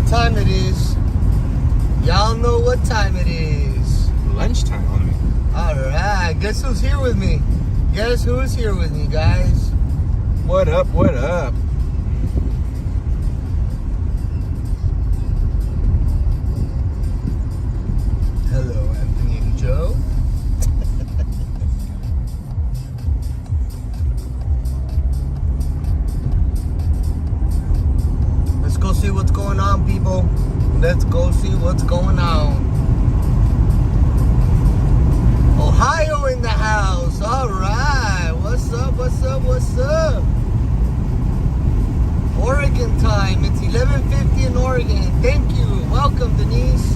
what time it is. Y'all know what time it is. Lunchtime on me. Alright, guess who's here with me? Guess who's here with me, guys? What up, what up? Hello, Anthony and Joe. Let's go see what's going on, people. Let's go see what's going on. Ohio in the house. All right. What's up? What's up? What's up? Oregon time. It's 11:50 in Oregon. Thank you. Welcome, Denise.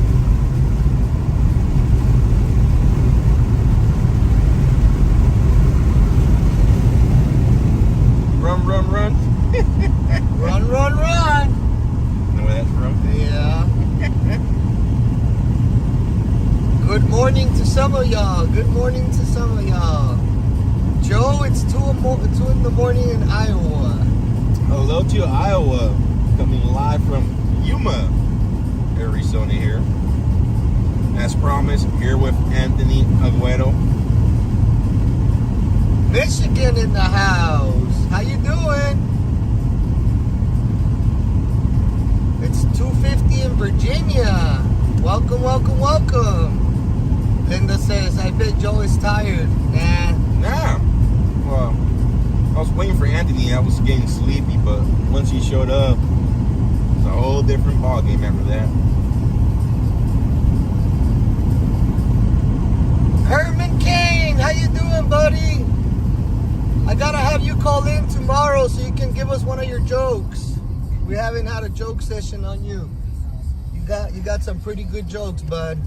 Run, run, run. Run, run, run. Know where that's from? Yeah. Good morning to some of y'all. Good morning to some of y'all. Joe, it's 2 in the morning in Iowa. Hello to Iowa. Coming live from Yuma, Arizona here. As promised, here with Anthony Aguero. Michigan in the house. How you doing? It's 2:50 in Virginia. Welcome, welcome, welcome. Linda says, I bet Joe is tired. Nah. Well, I was waiting for Anthony. I was getting sleepy, but once he showed up, it's a whole different ball game after that. Herman Kane, how you doing, buddy? I gotta have you call in tomorrow so you can give us one of your jokes. We haven't had a joke session on you. You got some pretty good jokes, bud.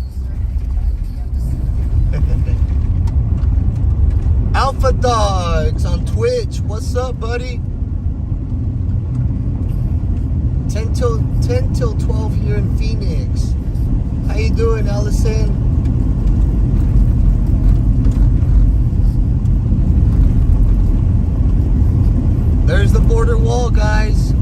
Alpha Dogs on Twitch. What's up, buddy? 10 till 12 here in Phoenix. How you doing, Allison? There's the border wall, guys.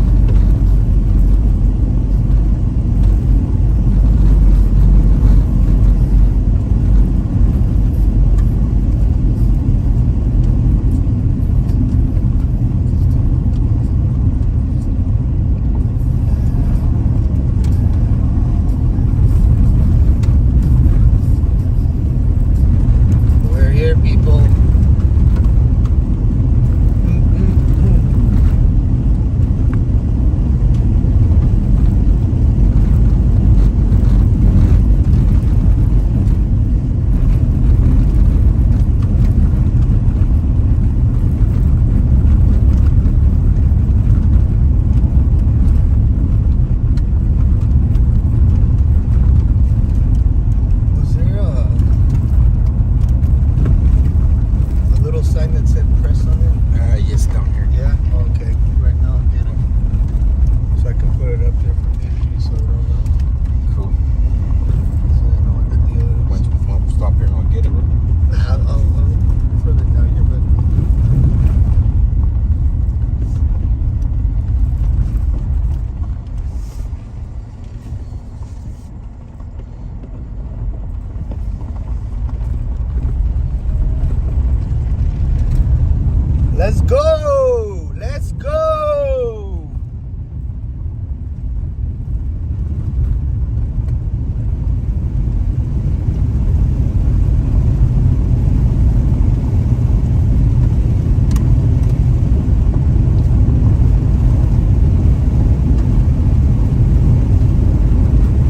Let's go! Let's go!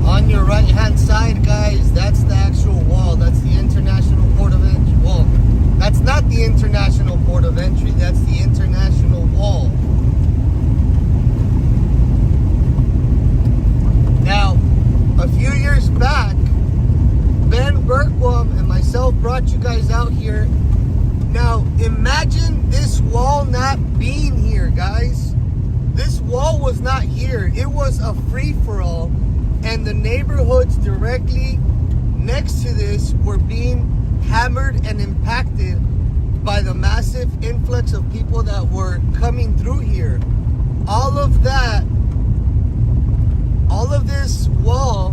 On your right-hand side, guys, that's the actual wall. That's the International Port of Entry wall. That's not the International Port of Entry, that's the International Wall. Now, a few years back, Ben Berkwam and myself brought you guys out here. Now, imagine this wall not being here, guys. This wall was not here. It was a free-for-all, and the neighborhoods directly next to this were being hammered and impacted by the massive influx of people that were coming through here. All of all of this wall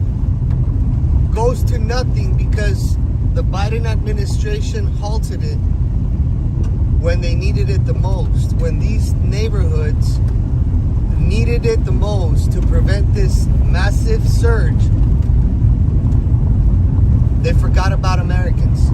goes to nothing because the Biden administration halted it when they needed it the most. When these neighborhoods needed it the most to prevent this massive surge, they forgot about Americans.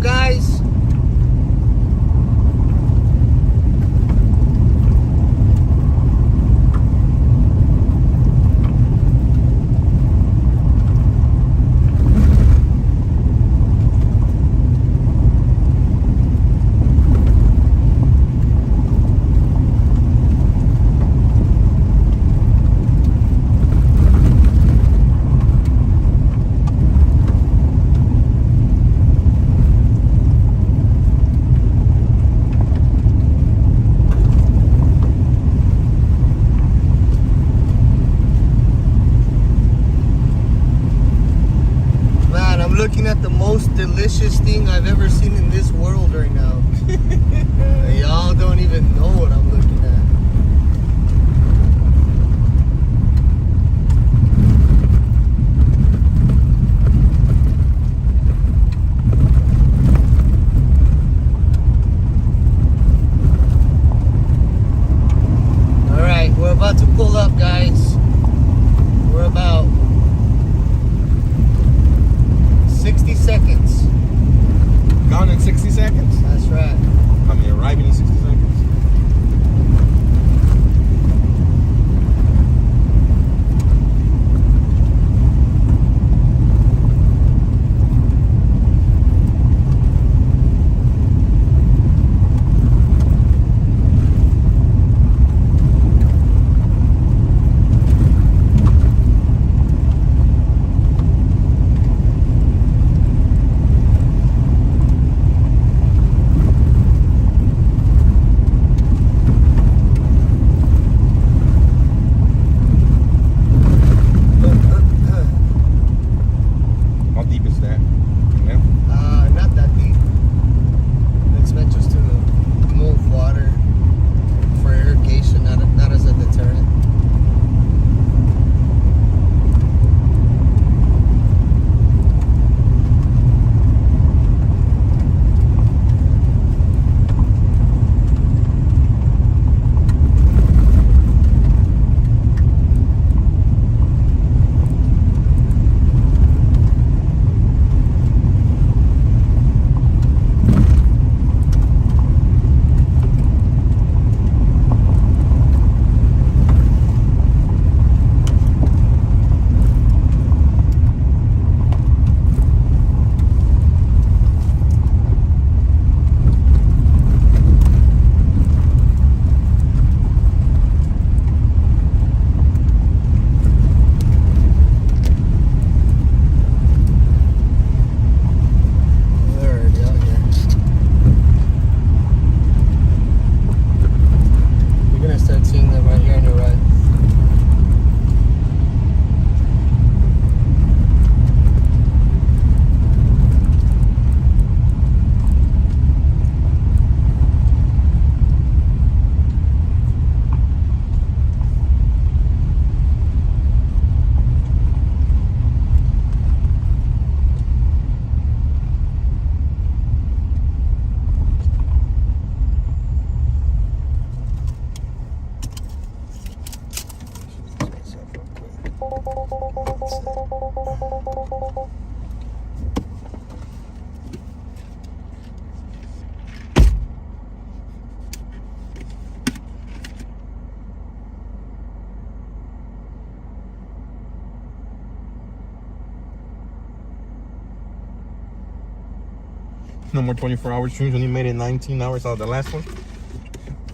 Guys, looking at the most delicious thing I've ever seen in this world right now. Y'all don't even know what I'm looking at. All right, we're about to pull up, guys. We're about 60 seconds. Gone in 60 seconds? That's right. I mean, arriving in 60 seconds. No more 24-hour streams. When you made it 19 hours out of the last one.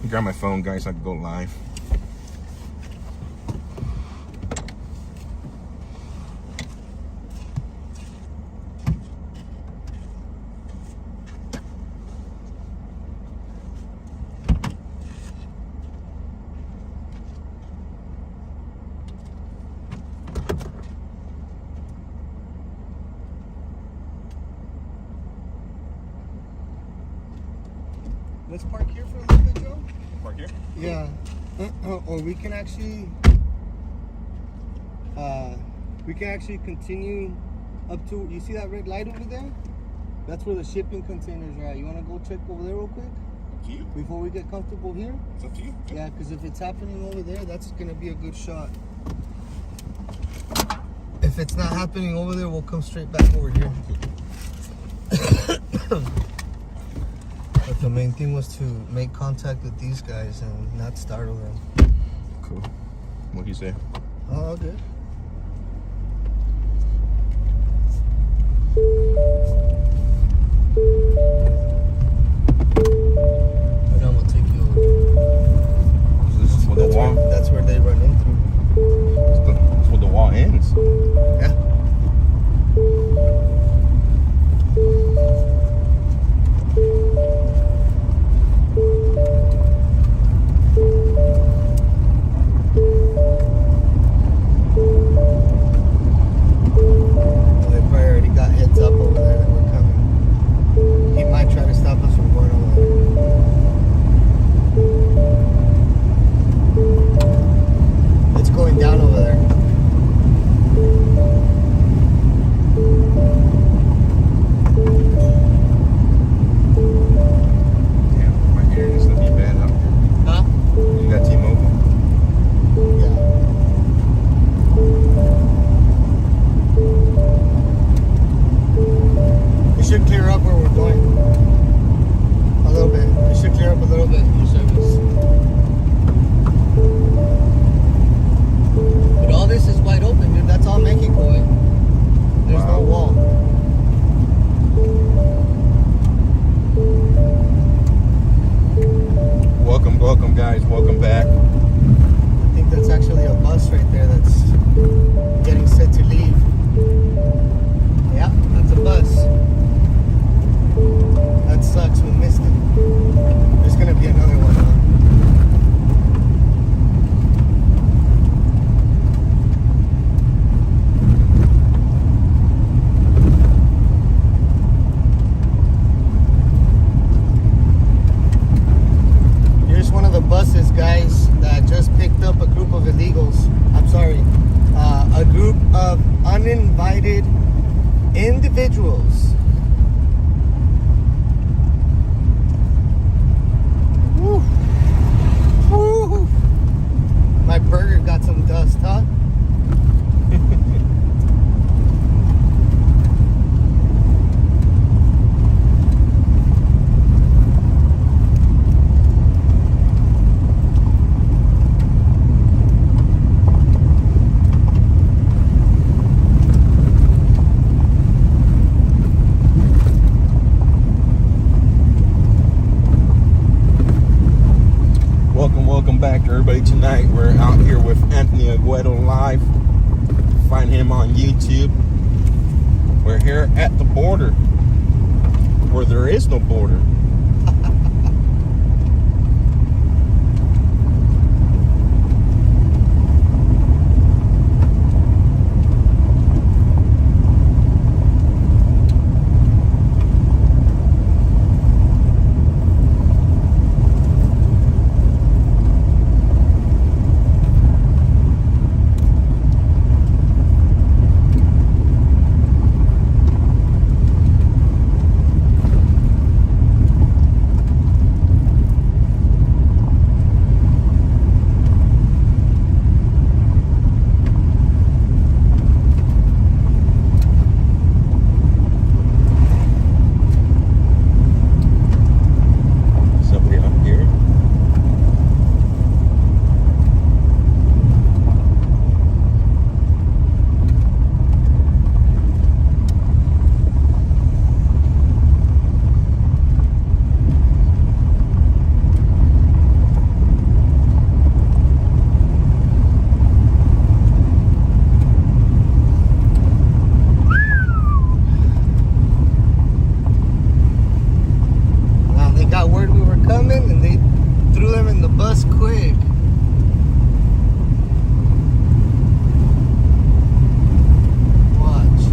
Grab my phone, guys, so I can go live. Let's park here for a little bit, Joe. Park here? Yeah. Or we can actually continue up to, you see that red light over there? That's where the shipping containers are at. You want to go check over there real quick? Up to you. Before we get comfortable here? It's up to you. Yeah, because if it's happening over there, that's going to be a good shot. If it's not happening over there, we'll come straight back over here. But the main thing was to make contact with these guys and not startle them. Cool. What'd you say? Oh, all good. And I'm gonna take you over. This is where the wall. That's where they run in through. That's where the wall ends. Yeah. Uninvited individuals. Woo. Woo. My burger got some dust, huh? Welcome back, everybody. Tonight we're out here with Anthony Aguero live. Find him on YouTube. We're here at the border, where there is no border. delivering the bus quick. Watch.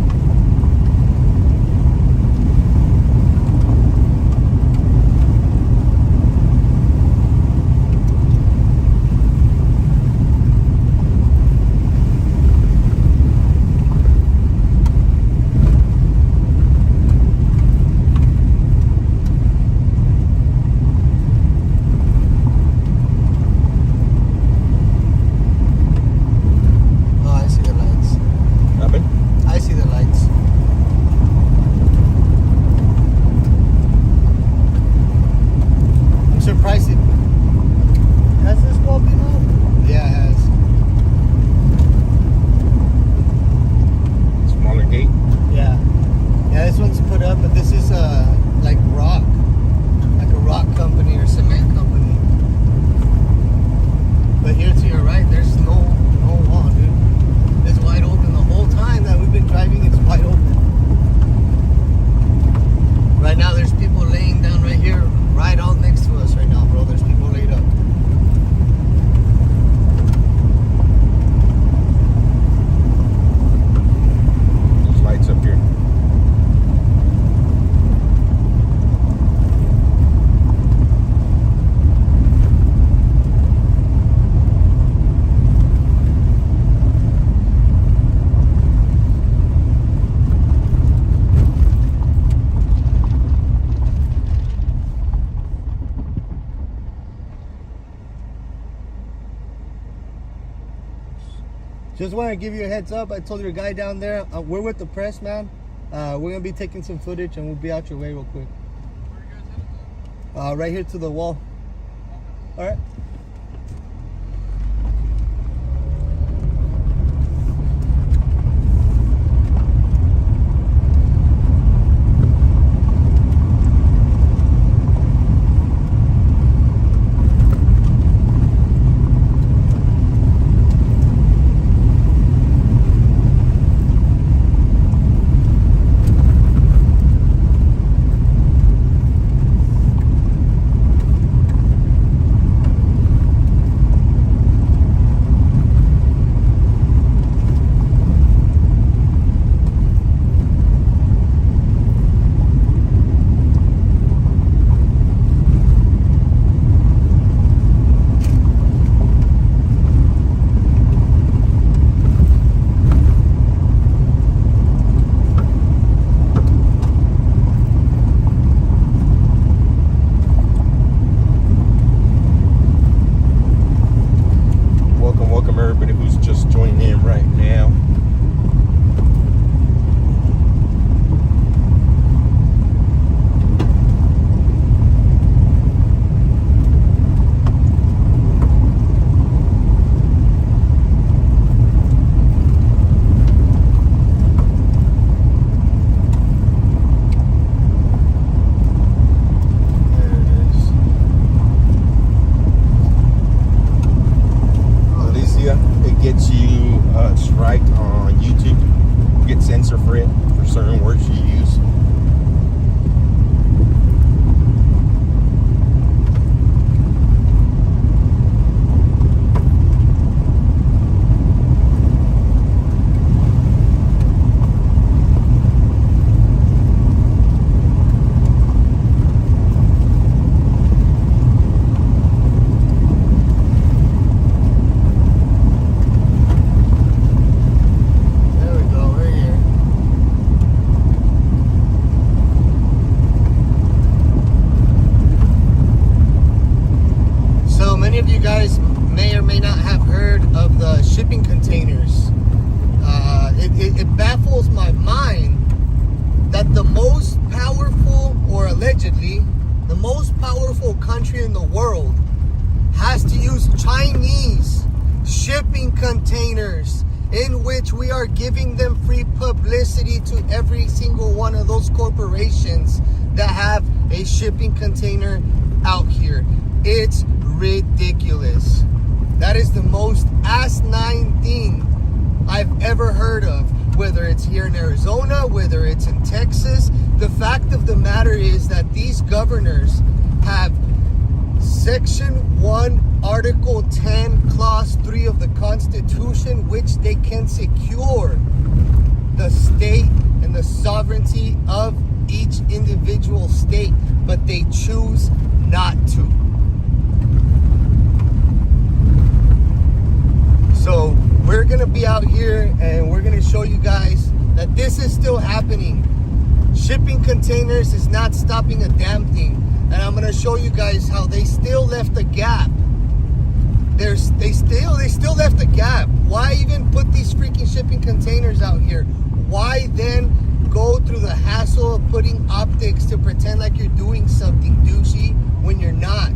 Just want to give you a heads up. I told your guy down there, we're with the press, man. We're going to be taking some footage and we'll be out your way real quick. Where are you guys headed to? Right here to the wall. All right. Containers in which we are giving them free publicity to every single one of those corporations that have a shipping container out here. It's ridiculous. That is the most asinine thing I've ever heard of, whether it's here in Arizona, whether it's in Texas. The fact of the matter is that these governors have set Section 1, Article 10, Clause 3 of the Constitution, which they can secure the state and the sovereignty of each individual state, but they choose not to. So we're gonna be out here and we're gonna show you guys that this is still happening. Shipping containers is not stopping a damn thing. And I'm gonna show you guys how they still left a gap. They still left a gap. Why even put these freaking shipping containers out here? Why then go through the hassle of putting optics to pretend like you're doing something douchey when you're not?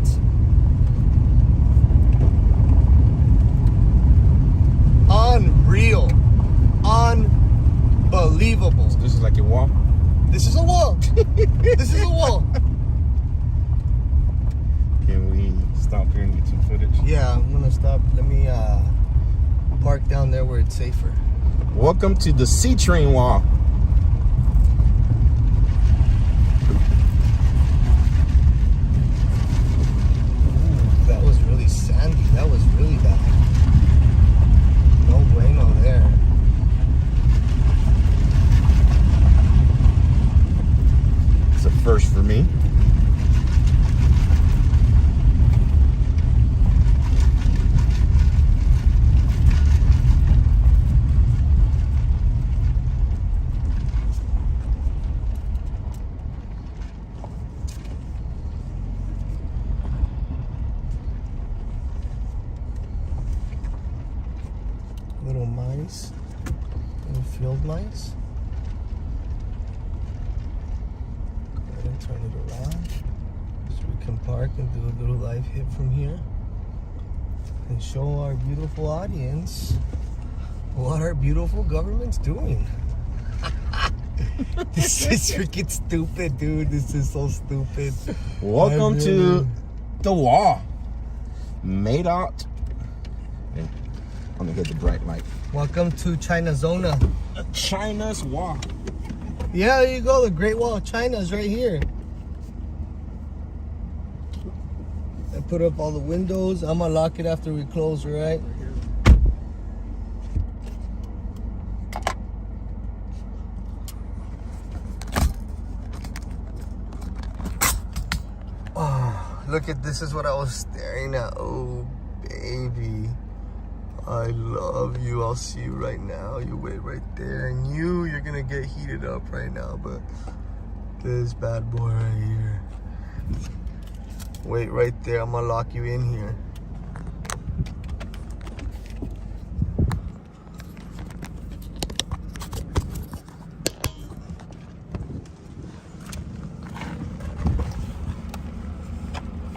Unreal. Unbelievable. So this is like a wall? This is a wall. This is a wall. Can we stop here and get some footage? Yeah, I'm gonna stop. Let me park down there where it's safer. Welcome to the C train wall. Ooh, that was really sandy. That was really bad. No bueno there. It's a first for me. Little mice. Little field mice. Go ahead and turn it around. So we can park and do a little live hit from here. And show our beautiful audience what our beautiful government's doing. This is freaking stupid, dude. This is so stupid. Welcome to the wall. Made out. I'm gonna hit the bright light. Welcome to China Zona. China's wall. Yeah, there you go. The Great Wall of China is right here. I put up all the windows. I'm gonna lock it after we close, right? Oh, look at this is what I was staring at. Oh, baby. I love you. I'll see you right now. You wait right there. And you're gonna get heated up right now, but this bad boy right here. Wait right there. I'm gonna lock you in here.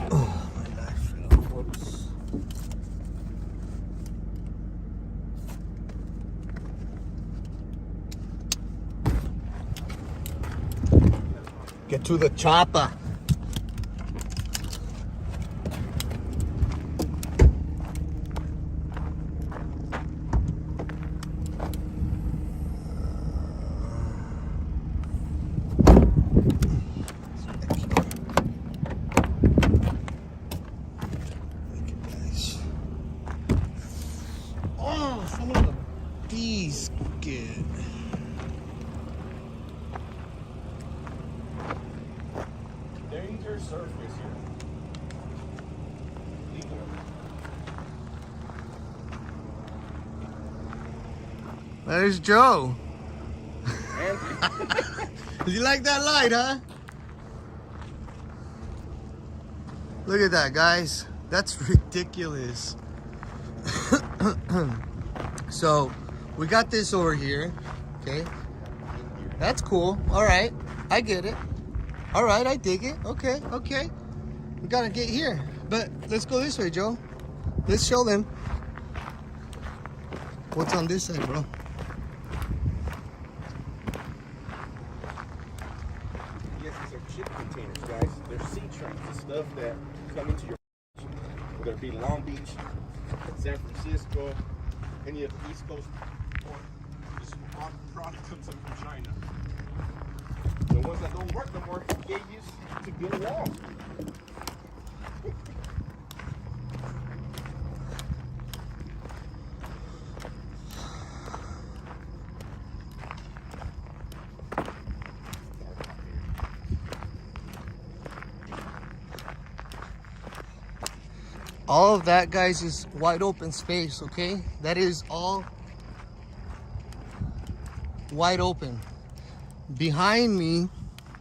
Oh, my life. Whoops. Get to the chopper. Oh, some of the bees good. Danger surface here. There's Joe. You like that light, huh? Look at that, guys. That's ridiculous. So, we got this over here. Okay. That's cool. All right. I get it. All right, I dig it. Okay, okay. We gotta get here. But let's go this way, Joe. Let's show them. What's on this side, bro? Yes, these are ship containers, guys. They're sea trains, the stuff that come into your, whether it be Long Beach, San Francisco, any of the East Coast port. This product comes up from China. The ones that don't work no more, get used to build walls. All of that, guys, is wide open space, okay? That is all wide open. Behind me,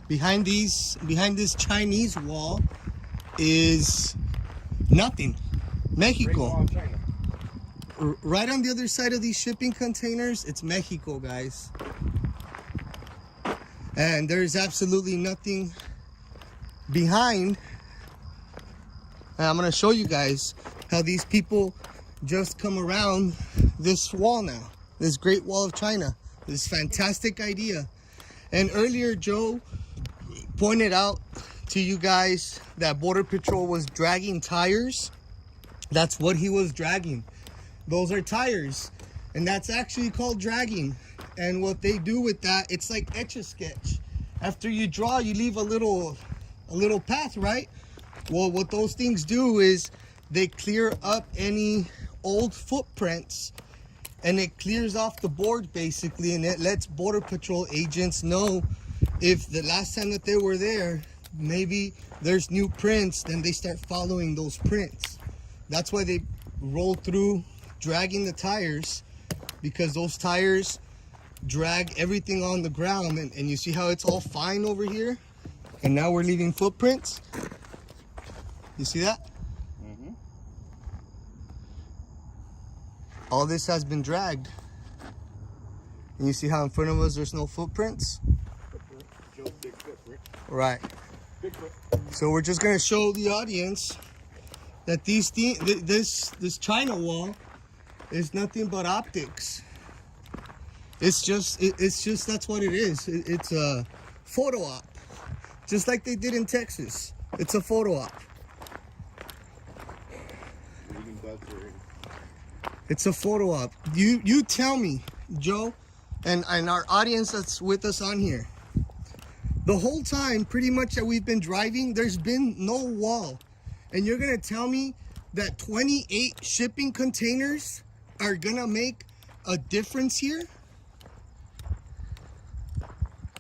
behind this Chinese wall is nothing. Mexico. Right on the other side of these shipping containers, it's Mexico, guys. And there's absolutely nothing behind. And I'm gonna show you guys how these people just come around this wall now, this Great Wall of China, this fantastic idea. And earlier, Joe pointed out to you guys that Border Patrol was dragging tires. That's what he was dragging. Those are tires, and that's actually called dragging. And what they do with that, it's like Etch-a-Sketch. After you draw, you leave a little path, right? Well, what those things do is they clear up any old footprints, and it clears off the board basically, and it lets Border Patrol agents know if the last time that they were there, maybe there's new prints, then they start following those prints. That's why they roll through dragging the tires, because those tires drag everything on the ground, and you see how it's all fine over here, and now we're leaving footprints. You see that? Mm-hmm. All this has been dragged, and you see how in front of us there's no footprints. Big footprint. Right. Big foot. So we're just gonna show the audience that this China wall is nothing but optics. It's just that's what it is. It's a photo op, just like they did in Texas. It's a photo op. It's a photo op. You tell me, Joe, and our audience that's with us on here. The whole time, pretty much, that we've been driving, there's been no wall. And you're gonna tell me that 28 shipping containers are gonna make a difference here?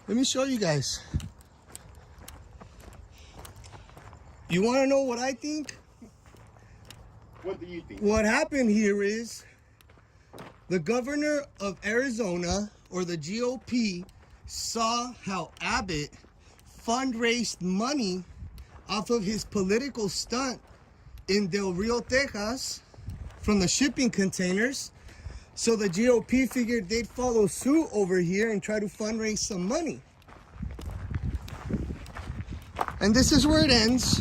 Let me show you guys. You wanna know what I think? What do you think? What happened here is the governor of Arizona, or the GOP, saw how Abbott fundraised money off of his political stunt in Del Rio, Texas, from the shipping containers. So the GOP figured they'd follow suit over here and try to fundraise some money. And this is where it ends.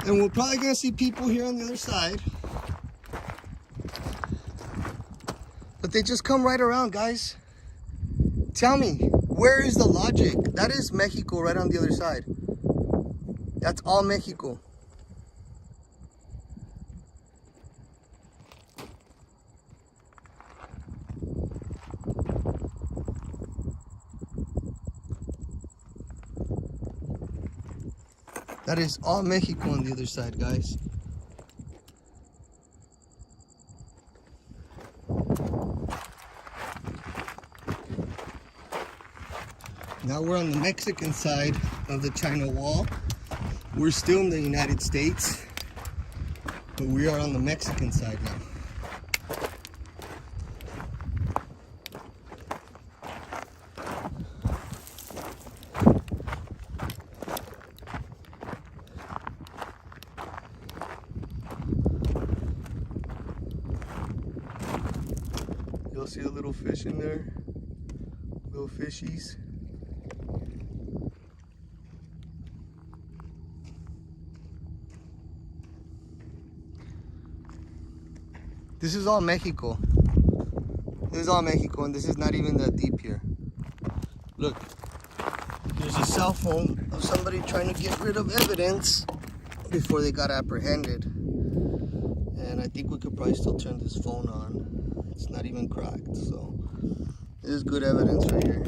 And we're probably gonna see people here on the other side. But they just come right around, guys. Tell me, where is the logic? That is Mexico right on the other side. That's all Mexico. That is all Mexico on the other side, guys. Now we're on the Mexican side of the China wall. We're still in the United States, but we are on the Mexican side now. You'll see a little fish in there, little fishies. This is all Mexico. This is all Mexico, and this is not even that deep here. Look, there's a cell phone of somebody trying to get rid of evidence before they got apprehended. And I think we could probably still turn this phone on. It's not even cracked, so this is good evidence right here.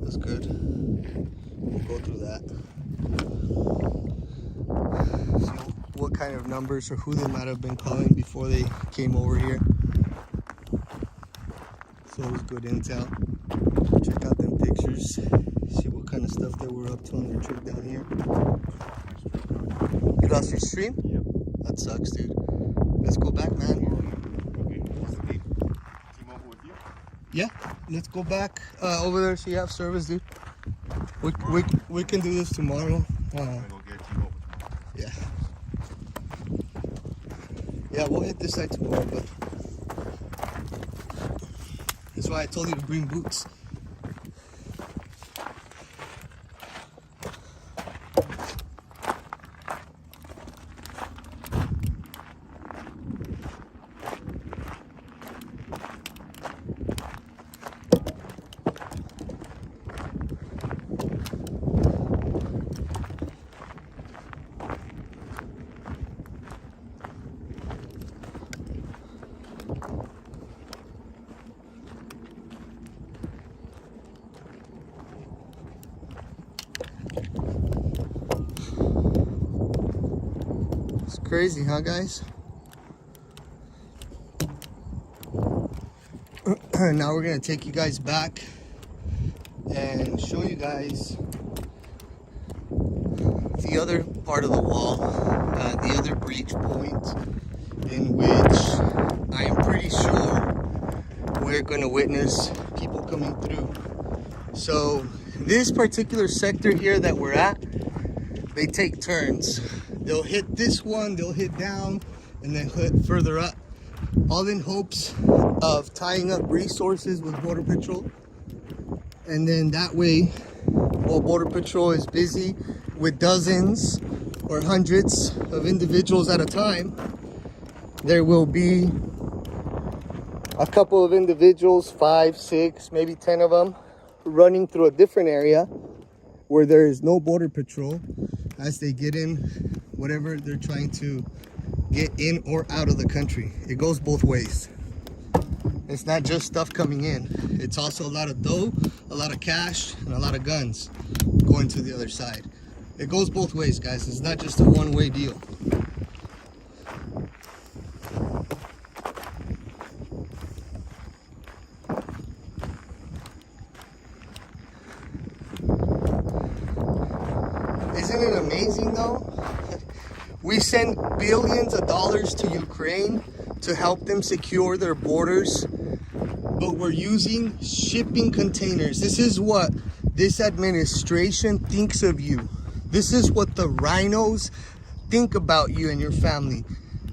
That's good. We'll go through that. See what kind of numbers or who they might have been calling before they came over here. So it was good intel. Check out them pictures. See what kind of stuff they were up to on their trip down here. You lost your stream? Yep. That sucks, dude. Let's go back, man. Okay. What's the gate? T-Mobile with you? Yeah, let's go back over there so you have service, dude. We can do this tomorrow. I'm gonna go get T-Mobile tomorrow. Yeah. Yeah, we'll hit this side tomorrow, but that's why I told you to bring boots. Crazy, huh, guys? Now we're gonna take you guys back and show you guys the other part of the wall, the other breach point, in which I am pretty sure we're gonna witness people coming through. So this particular sector here that we're at, they take turns. They'll hit this one, they'll hit down, and then hit further up, all in hopes of tying up resources with Border Patrol. And then that way, while Border Patrol is busy with dozens or hundreds of individuals at a time, there will be a couple of individuals, 5, 6, maybe 10 of them, running through a different area where there is no Border Patrol as they get in whatever they're trying to get in or out of the country. It goes both ways. It's not just stuff coming in. It's also a lot of dough, a lot of cash, and a lot of guns going to the other side. It goes both ways, guys. It's not just a one-way deal. Isn't it amazing though? We send billions of dollars to Ukraine to help them secure their borders, but we're using shipping containers. This is what this administration thinks of you. This is what the rhinos think about you and your family.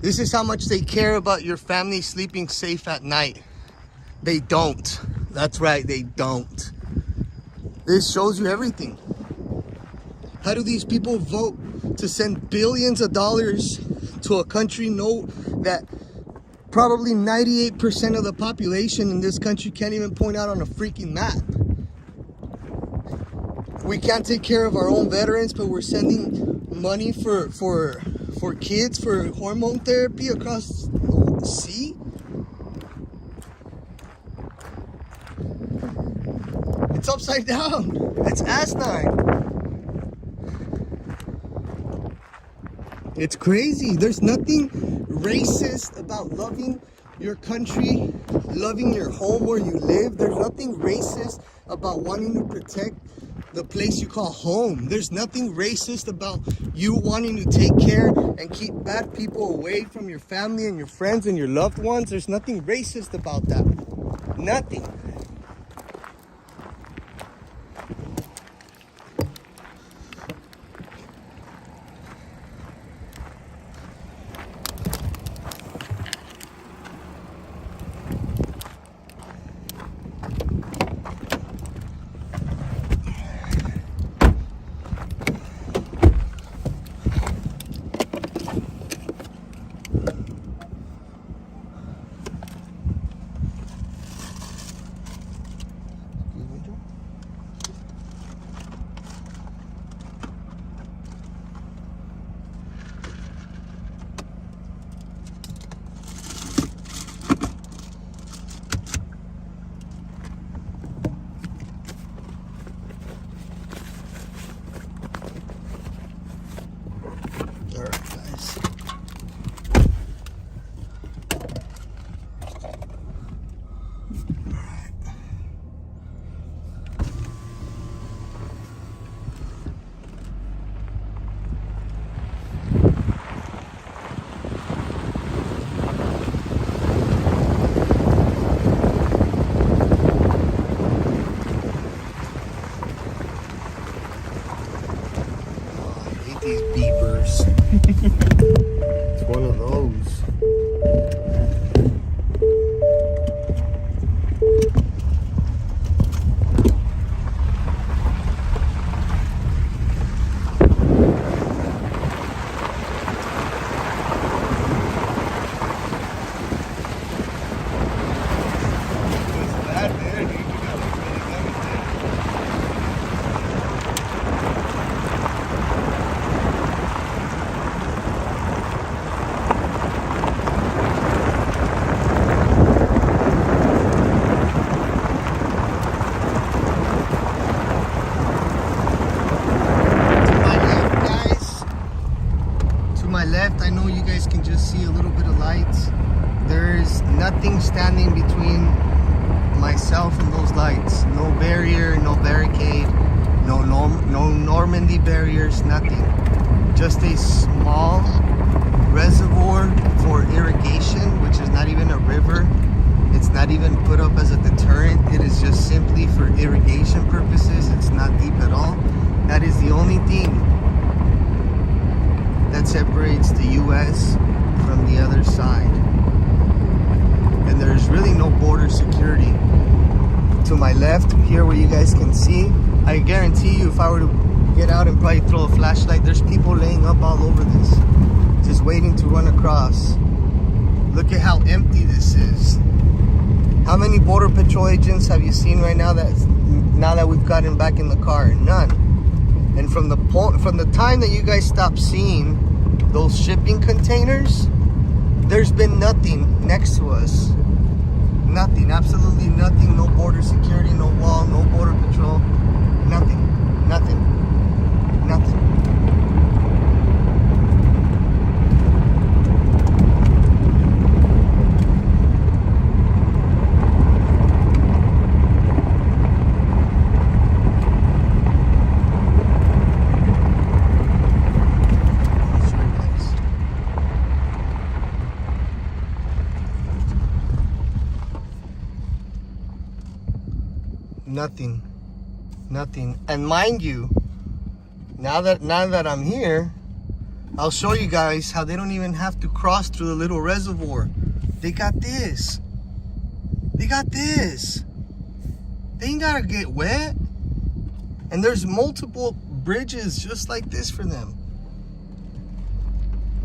This is how much they care about your family sleeping safe at night. They don't. That's right, they don't. This shows you everything. How do these people vote to send billions of dollars to a country that probably 98% of the population in this country can't even point out on a freaking map? We can't take care of our own veterans, but we're sending money for kids for hormone therapy across the sea? It's upside down. It's asinine. It's crazy. There's nothing racist about loving your country, loving your home where you live. There's nothing racist about wanting to protect the place you call home. There's nothing racist about you wanting to take care and keep bad people away from your family and your friends and your loved ones. There's nothing racist about that. Nothing. these beepers. It's one of those. I know you guys can just see a little bit of lights. There's nothing standing between myself and those lights. No barrier, no barricade, no Normandy barriers, nothing. Just a small reservoir for irrigation, which is not even a river. It's not even put up as a deterrent. It is just simply for irrigation purposes. It's not deep at all. That is the only thing that separates the US from the other side. And there's really no border security. To my left here where you guys can see, I guarantee you if I were to get out and probably throw a flashlight, there's people laying up all over this, just waiting to run across. Look at how empty this is. How many border patrol agents have you seen right now that we've gotten back in the car? None. And from the time that you guys stopped seeing those shipping containers, there's been nothing next to us. Nothing, absolutely nothing. No border security, no wall, no border patrol. Nothing, nothing, nothing. Nothing. And mind you, now that I'm here, I'll show you guys how they don't even have to cross through the little reservoir. They got this. They ain't gotta get wet. And there's multiple bridges just like this for them.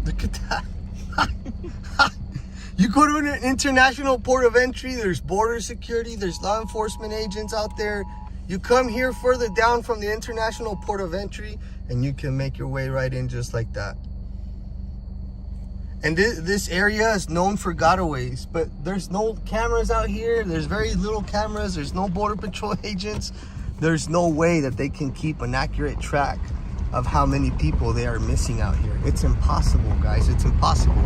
Look at that. You go to an international port of entry, there's border security, there's law enforcement agents out there. You come here further down from the international port of entry and you can make your way right in just like that. And this area is known for gotaways, but there's no cameras out here. There's very little cameras. There's no border patrol agents. There's no way that they can keep an accurate track of how many people they are missing out here. It's impossible, guys. It's impossible.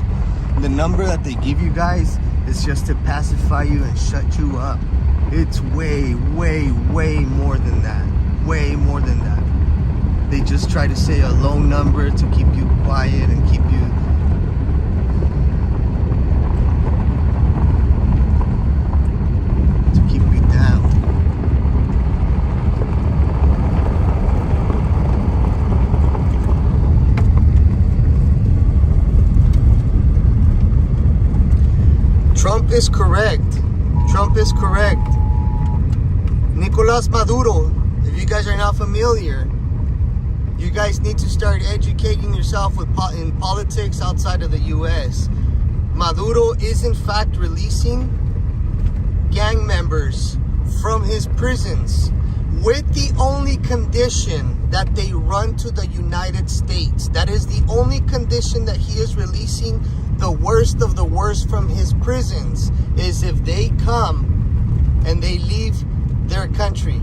The number that they give you guys is just to pacify you and shut you up. It's way more than that. Way more than that. They just try to say a low number to keep you quiet and keep you down. Trump is correct. Nicolas Maduro, if you guys are not familiar, you guys need to start educating yourself in politics outside of the US. Maduro is in fact releasing gang members from his prisons with the only condition that they run to the United States. That is the only condition that he is releasing the worst of the worst from his prisons, is if they come and they leave their country.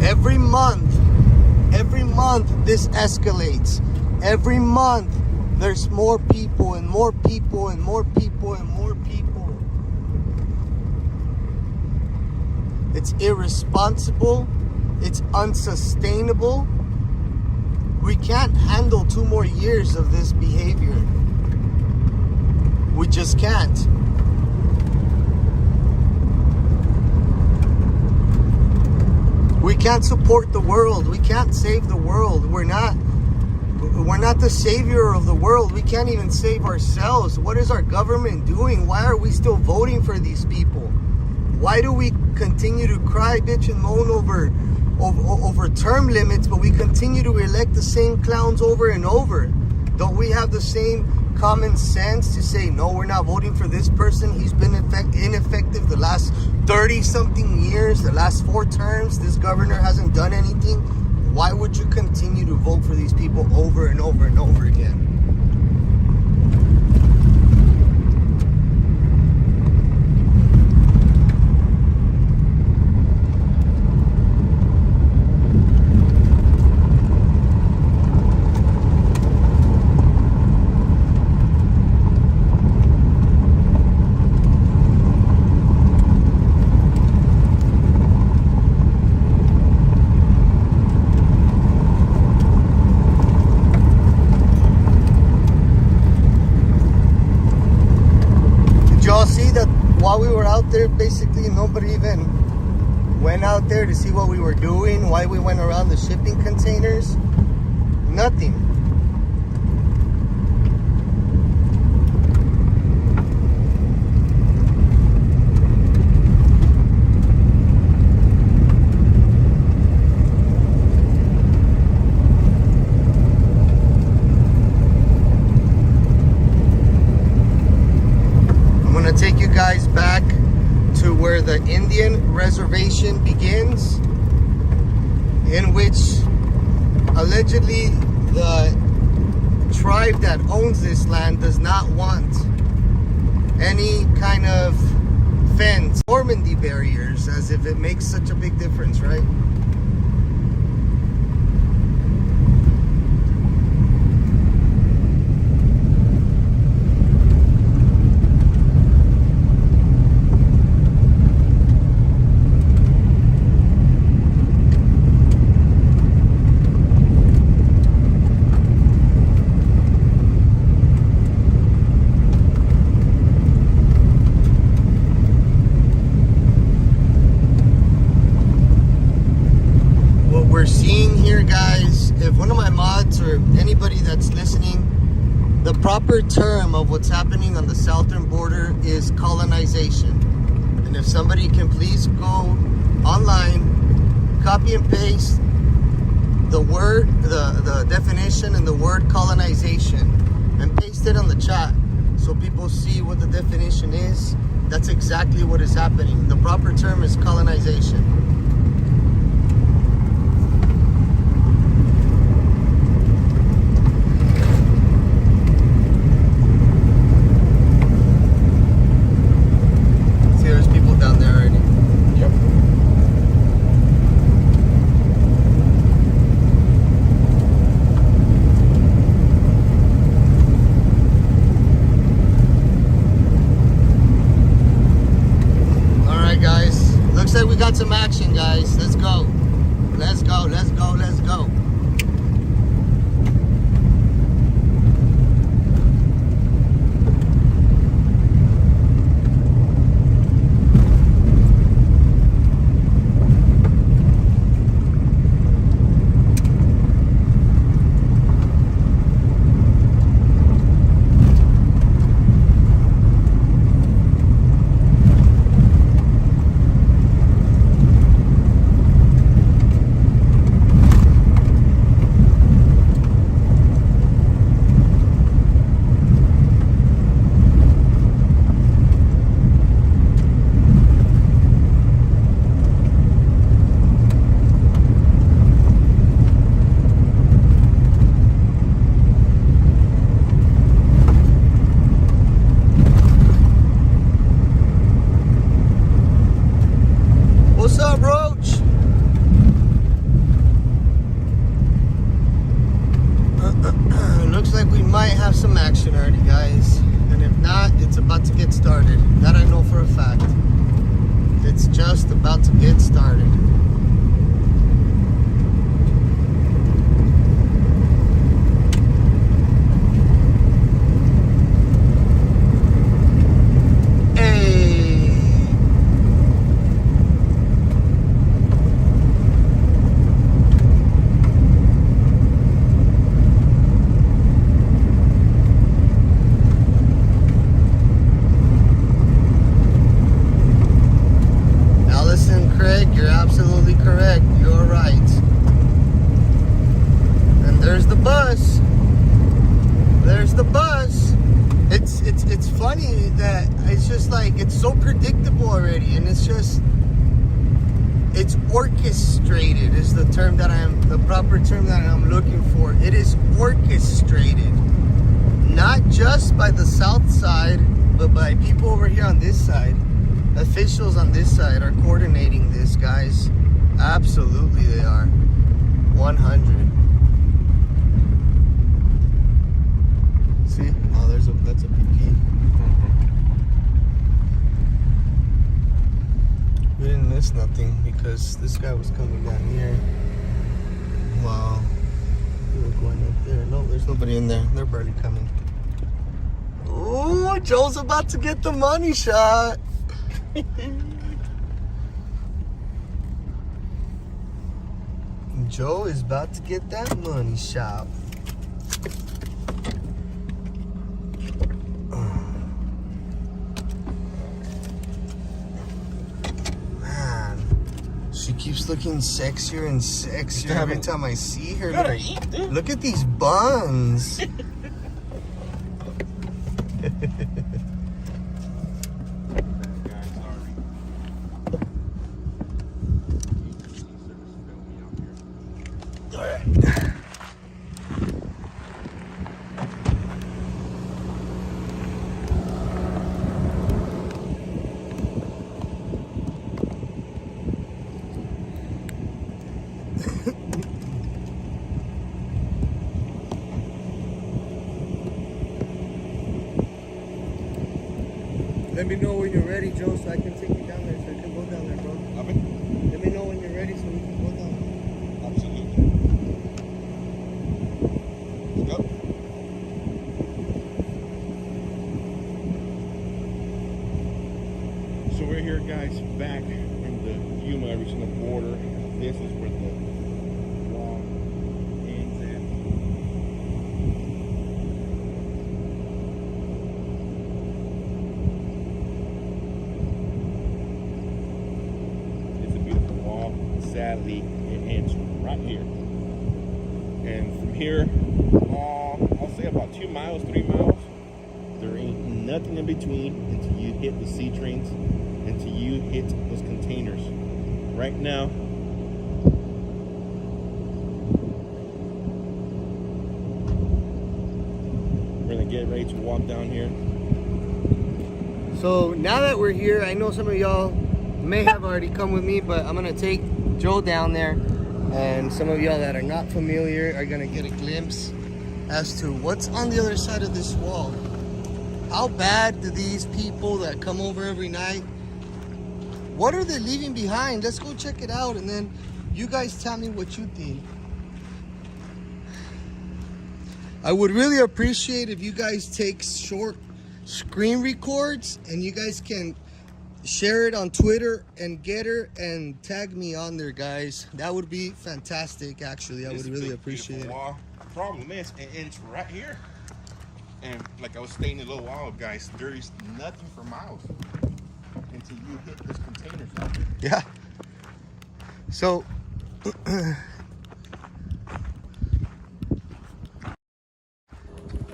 Every month this escalates. Every month there's more people and more people and more people and more people. It's irresponsible. It's unsustainable. We can't handle 2 more years of this behavior. just can't. We can't support the world. We can't save the world. We're not the savior of the world. We can't even save ourselves. What is our government doing? Why are we still voting for these people? Why do we continue to cry, bitch, and moan over term limits, but we continue to elect the same clowns over and over? Don't we have the same common sense to say, no, we're not voting for this person. He's been ineffective the last 30-something years, the last 4 terms. This governor hasn't done anything. Why would you continue to vote for these people over and over and over again? While we were out there, basically nobody even went out there to see what we were doing, why we went around the shipping containers. Nothing. Take you guys back to where the Indian reservation begins, in which allegedly the tribe that owns this land does not want any kind of fence, Normandy barriers, as if it makes such a big difference, right? We're seeing here, guys, if one of my mods or anybody that's listening, the proper term of what's happening on the southern border is colonization. And if somebody can please go online, copy and paste the word, the definition and the word colonization, and paste it on the chat so people see what the definition is. That's exactly what is happening. The proper term is colonization. Some action, guys. Let's go. Let's go. Let's go. Let's go. About to get started. funny that it's just like, it's so predictable already, and it's orchestrated is the proper term that I'm looking for. It is orchestrated, not just by the south side, but by people over here on this side. Officials on this side are coordinating this, guys. Absolutely they are. 100. See? Oh, that's a PP. We didn't miss nothing because this guy was coming down here. Wow. We were going up there. No, there's nobody in there. They're barely coming. Ooh, Joe's about to get the money shot. Joe is about to get that money shot. Man, she keeps looking sexier and sexier every time I see her. Look at these buns. Let me know when you're ready, Joe, so I can take you down there, so I can go down there, bro. Okay. Let me know when you're ready, so we can go down there. Absolutely. Let's go. So we're here, guys, back in the Yuma regional border. This is where the wall ends at. Sadly, it ends right here, and from here, I'll say about 2 miles, 3 miles. There ain't nothing in between until you hit the sea trains, until you hit those containers. Right now, we're gonna get ready to walk down here. So now that we're here, I know some of y'all may have already come with me, but I'm gonna take Joe down there, and some of y'all that are not familiar are gonna get a glimpse as to what's on the other side of this wall. How bad do these people that come over every night, what are they leaving behind? Let's go check it out, and then you guys tell me what you think. I would really appreciate if you guys take short screen records, and you guys can share it on Twitter and Getter and tag me on there, guys. That would be fantastic, actually. I would really appreciate it. Wall. Problem is, it ends right here. And like I was stating a little while ago, guys, there is nothing for miles until you hit this container out here. Yeah. So,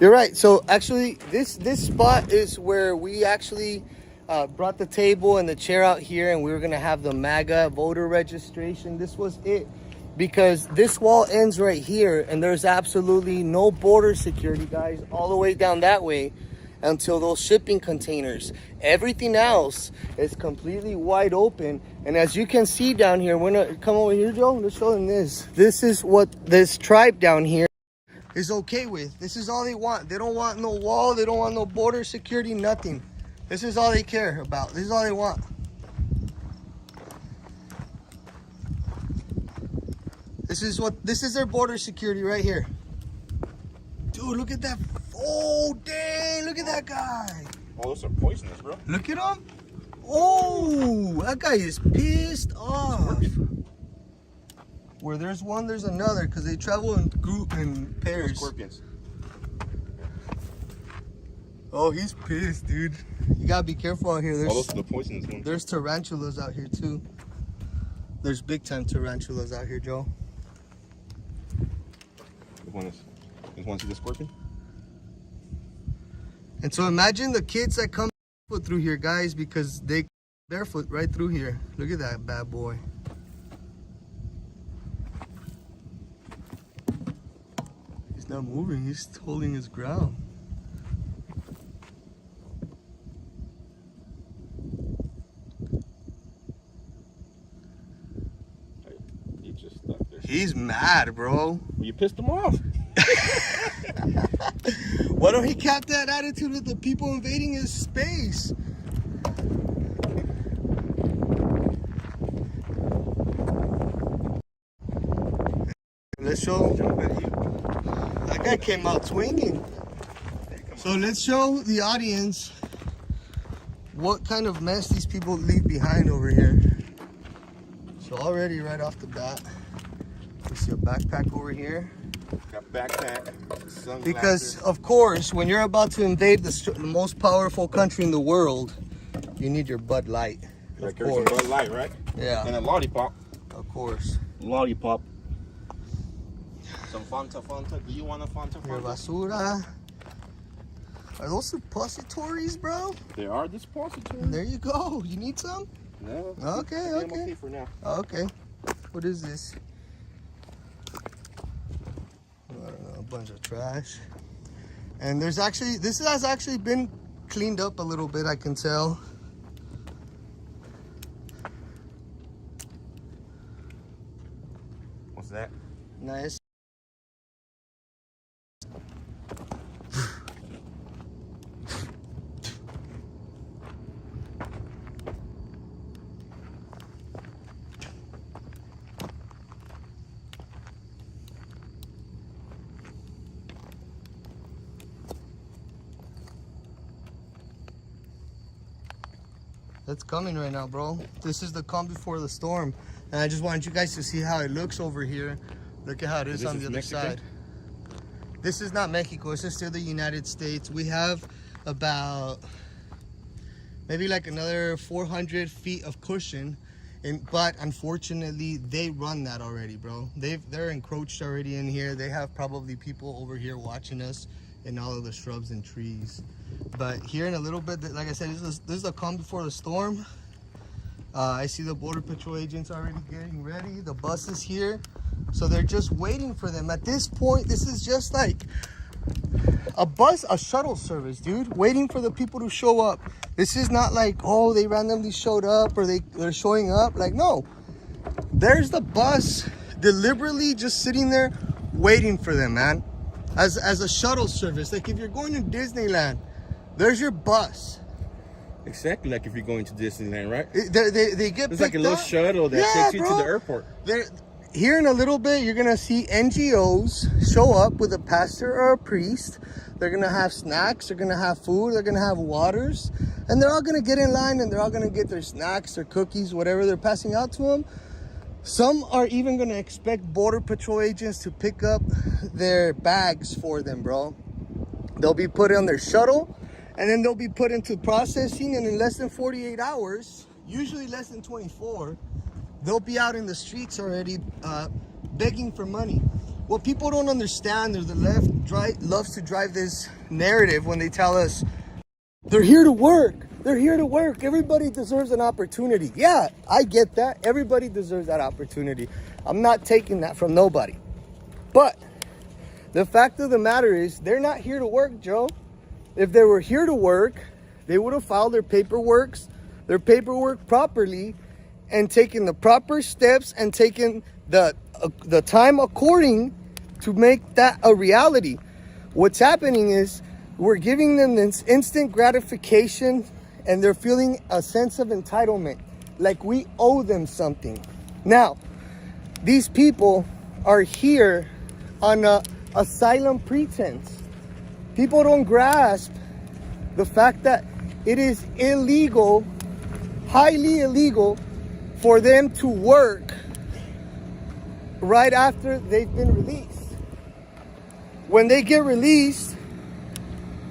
you're right. So actually, this spot is where we actually brought the table and the chair out here, and we were gonna have the MAGA voter registration. This was it, because this wall ends right here, and there's absolutely no border security, guys, all the way down that way until those shipping containers. Everything else is completely wide open, and as you can see down here, we're gonna come over here, Joe. Let's show them this. This is what this tribe down here is okay with. This is all they want. They don't want no wall. They don't want no border security, nothing. This is all they care about. This is all they want. This is their border security right here. Dude, look at that. Oh, dang. Look at that guy. Oh, those are poisonous, bro. Look at him. Oh, that guy is pissed off. Where there's one, there's another, because they travel in pairs. Scorpions. Oh, he's pissed, dude. You gotta be careful out here. Those are the poisonous ones. There's tarantulas out here too. There's big time tarantulas out here, Joe. This one see the scorpion? And so imagine the kids that come barefoot through here, guys, because they barefoot right through here. Look at that bad boy. He's not moving, he's holding his ground. He just stuck there. He's mad, bro. You pissed him off. Why don't he cap that attitude with the people invading his space? Let's show. That guy came out swinging. So let's show the audience what kind of mess these people leave behind over here. So already right off the bat, we see a backpack over here. Got backpack, sunglasses. Because of course, when you're about to invade the most powerful country in the world, you need your Bud Light. Like Of there's some course. Bud Light, right? Yeah. And a lollipop. Of course. Lollipop. Some Fanta. Do you want a Fanta? Your basura. Are those suppositories, bro? They are dispository. There you go. You need some? No. Okay, I'm okay. okay for now. Okay. What is this? I don't know, a bunch of trash. And there's actually, this has actually been cleaned up a little bit, I can tell. What's that? Nice. That's coming right now, bro. This is the calm before the storm. And I just wanted you guys to see how it looks over here. Look at how it is on the other side. This is not Mexico. This is still the United States. We have about maybe like another 400 feet of cushion. But unfortunately, they run that already, bro. They're encroached already in here. They have probably people over here watching us in all of the shrubs and trees. But here in a little bit, like I said, this is the calm before the storm. I see the Border Patrol agents already getting ready. The bus is here. So they're just waiting for them. At this point, this is just like a shuttle service, dude, waiting for the people to show up. This is not like, oh, they randomly showed up or they're showing up. Like, no. There's the bus deliberately just sitting there waiting for them, man. As a shuttle service. Like if you're going to Disneyland, there's your bus. Exactly like if you're going to Disneyland, right? They get It's like a little shuttle that takes you to the airport. Here in a little bit, you're gonna see NGOs show up with a pastor or a priest. They're gonna have snacks, they're gonna have food, they're gonna have waters, and they're all gonna get in line and they're all gonna get their snacks, their cookies, whatever they're passing out to them. Some are even gonna expect Border Patrol agents to pick up their bags for them, bro. They'll be put on their shuttle and then they'll be put into processing, and in less than 48 hours, usually less than 24, they'll be out in the streets already begging for money. What people don't understand, or the left loves to drive this narrative when they tell us they're here to work. They're here to work. Everybody deserves an opportunity. Yeah, I get that. Everybody deserves that opportunity. I'm not taking that from nobody. But the fact of the matter is, they're not here to work, Joe. If they were here to work, they would have filed their paperwork properly and taken the proper steps and taken the time according to make that a reality. What's happening is we're giving them this instant gratification and they're feeling a sense of entitlement, like we owe them something. Now, these people are here on a asylum pretense. People don't grasp the fact that it is illegal, highly illegal, for them to work right after they've been released. When they get released,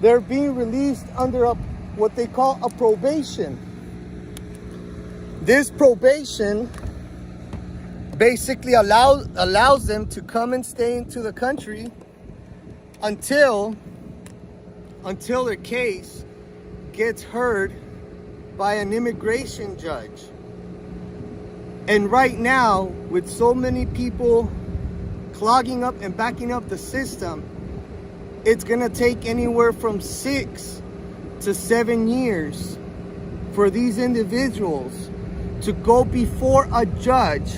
they're being released under what they call a probation. This probation basically allows them to come and stay into the country until until their case gets heard by an immigration judge. And right now, with so many people clogging up and backing up the system, it's gonna take anywhere from 6 to 7 years for these individuals to go before a judge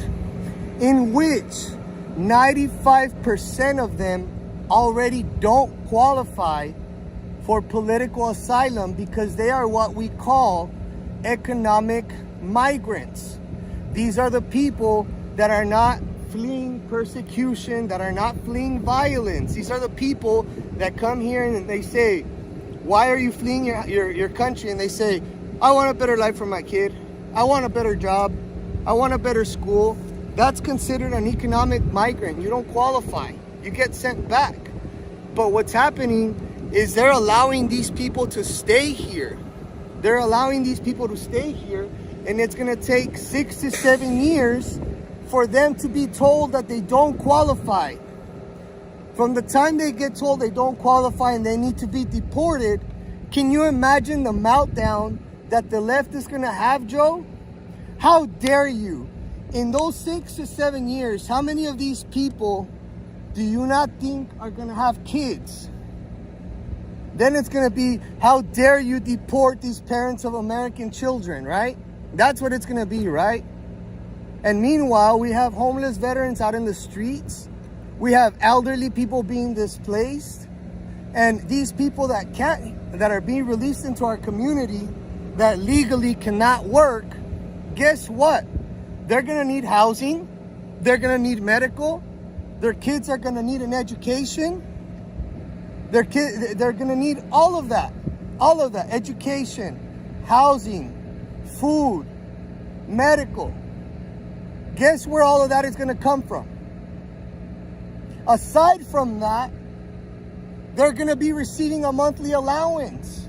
in which 95% of them already don't qualify for political asylum because they are what we call economic migrants. These are the people that are not fleeing persecution, that are not fleeing violence. These are the people that come here and they say, why are you fleeing your country? And they say, I want a better life for my kid. I want a better job. I want a better school. That's considered an economic migrant. You don't qualify. You get sent back. But what's happening is they're allowing these people to stay here. They're allowing these people to stay here, and it's gonna take 6 to 7 years for them to be told that they don't qualify. From the time they get told they don't qualify and they need to be deported, can you imagine the meltdown that the left is gonna have, Joe? How dare you? In those 6 to 7 years, how many of these people do you not think are gonna have kids? Then it's gonna be, how dare you deport these parents of American children, right? That's what it's gonna be, right? And meanwhile, we have homeless veterans out in the streets. We have elderly people being displaced. And these people that are being released into our community that legally cannot work, guess what? They're gonna need housing. They're gonna need medical. Their kids are gonna need an education. They're gonna need all of that. All of that. Education, housing, food, medical. Guess where all of that is gonna come from? Aside from that, they're gonna be receiving a monthly allowance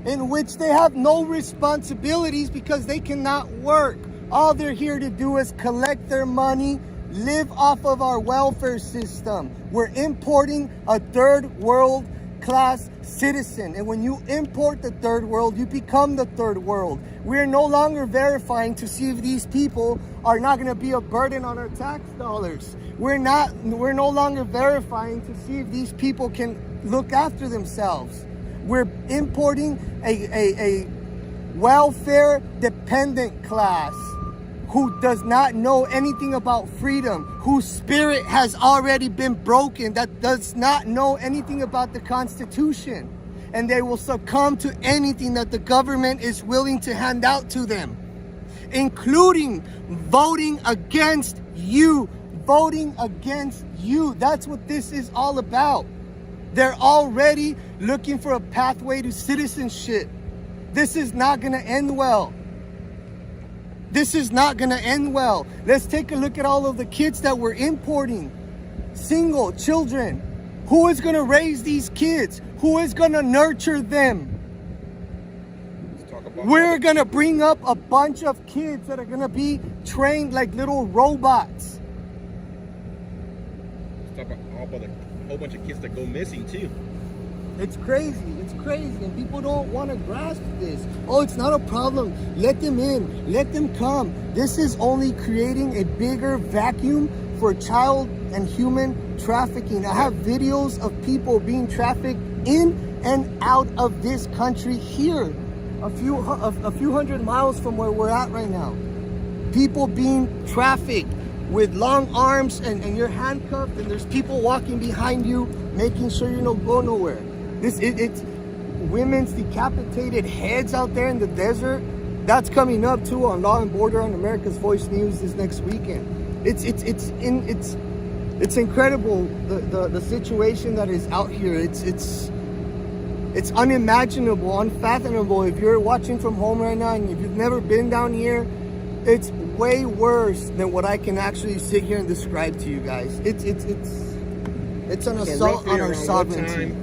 in which they have no responsibilities because they cannot work. All they're here to do is collect their money, live off of our welfare system. We're importing a third world class citizen. And when you import the third world, you become the third world. We're no longer verifying to see if these people are not going to be a burden on our tax dollars. We're no longer verifying to see if these people can look after themselves. We're importing a welfare dependent class who does not know anything about freedom, whose spirit has already been broken, that does not know anything about the Constitution. And they will succumb to anything that the government is willing to hand out to them, including voting against you. Voting against you. That's what this is all about. They're already looking for a pathway to citizenship. This is not going to end well. This is not going to end well. Let's take a look at all of the kids that we're importing. Single children. Who is going to raise these kids? Who is going to nurture them? We're going to bring up a bunch of kids that are going to be trained like little robots. Let's talk about a whole bunch of kids that go missing too. It's crazy. It's crazy. And people don't want to grasp this. Oh, it's not a problem. Let them in. Let them come. This is only creating a bigger vacuum for child and human trafficking. I have videos of people being trafficked in and out of this country here. A few hundred miles from where we're at right now. People being trafficked with long arms and you're handcuffed and there's people walking behind you making sure you don't go nowhere. It's women's decapitated heads out there in the desert. That's coming up too on Law and Border on America's Voice News this next weekend. It's incredible the situation that is out here. It's unimaginable, unfathomable. If you're watching from home right now and if you've never been down here, it's way worse than what I can actually sit here and describe to you guys. It's an assault on our sovereignty.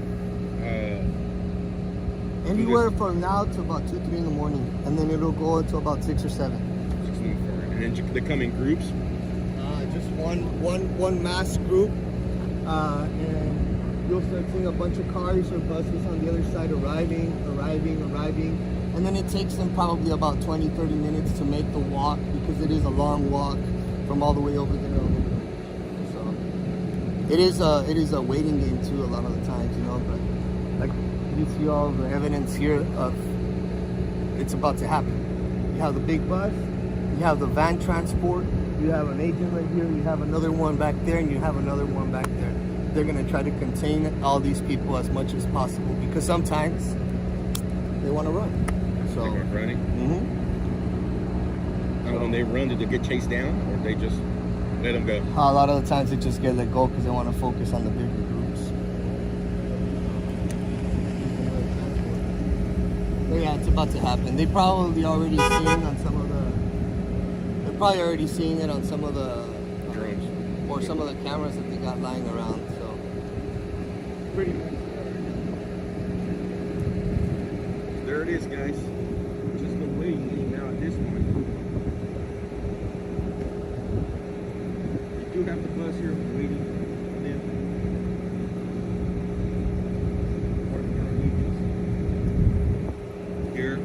Anywhere from now to about 2, 3 in the morning, and then it'll go until about 6 or 7. And then they come in groups. Just one mass group, and you'll start seeing a bunch of cars or buses on the other side arriving. And then it takes them probably about 20-30 minutes to make the walk, because it is a long walk from all the way over there. So it is a waiting game too a lot of the times, you know. But like you see all the evidence here of it's about to happen. You have the big bus, you have the van transport, you have an agent right here, you have another one back there, and you have another one back there. They're gonna try to contain all these people as much as possible, because sometimes they want to run. So they're running. Mm-hmm. And when they run, did they get chased down, or they just let them go? A lot of the times they just get let go because they want to focus on the bigger groups. But yeah, it's about to happen. They probably already seen on some of the. They're probably already seeing it on some of the Drones or some of the cameras that they got lying around. So pretty much. There it is, guys. Just the waiting game now at this point. You do have the bus here waiting for them. Here.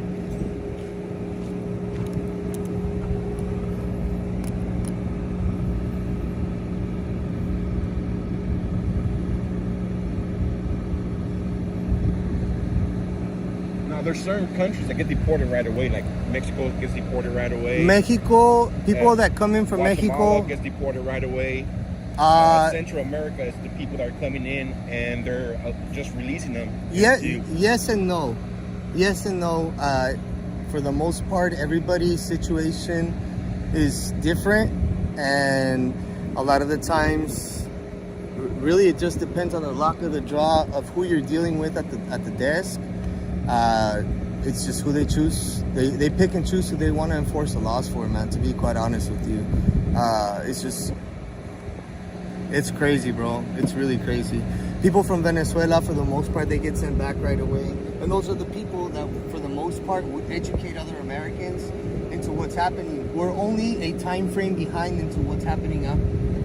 There's certain countries that get deported right away, like Mexico gets deported right away. Mexico, people that come in from Guatemala Mexico gets deported right away. Central America is the people that are coming in, and they're just releasing them. Yes and no. Yes and no. For the most part, everybody's situation is different, and a lot of the times, really, it just depends on the luck of the draw of who you're dealing with at the desk. It's just who they choose. They pick and choose who they want to enforce the laws for, man, to be quite honest with you. It's crazy, bro. It's really crazy. People from Venezuela, for the most part, they get sent back right away. And those are the people that, for the most part, would educate other Americans into what's happening. We're only a time frame behind into what's happening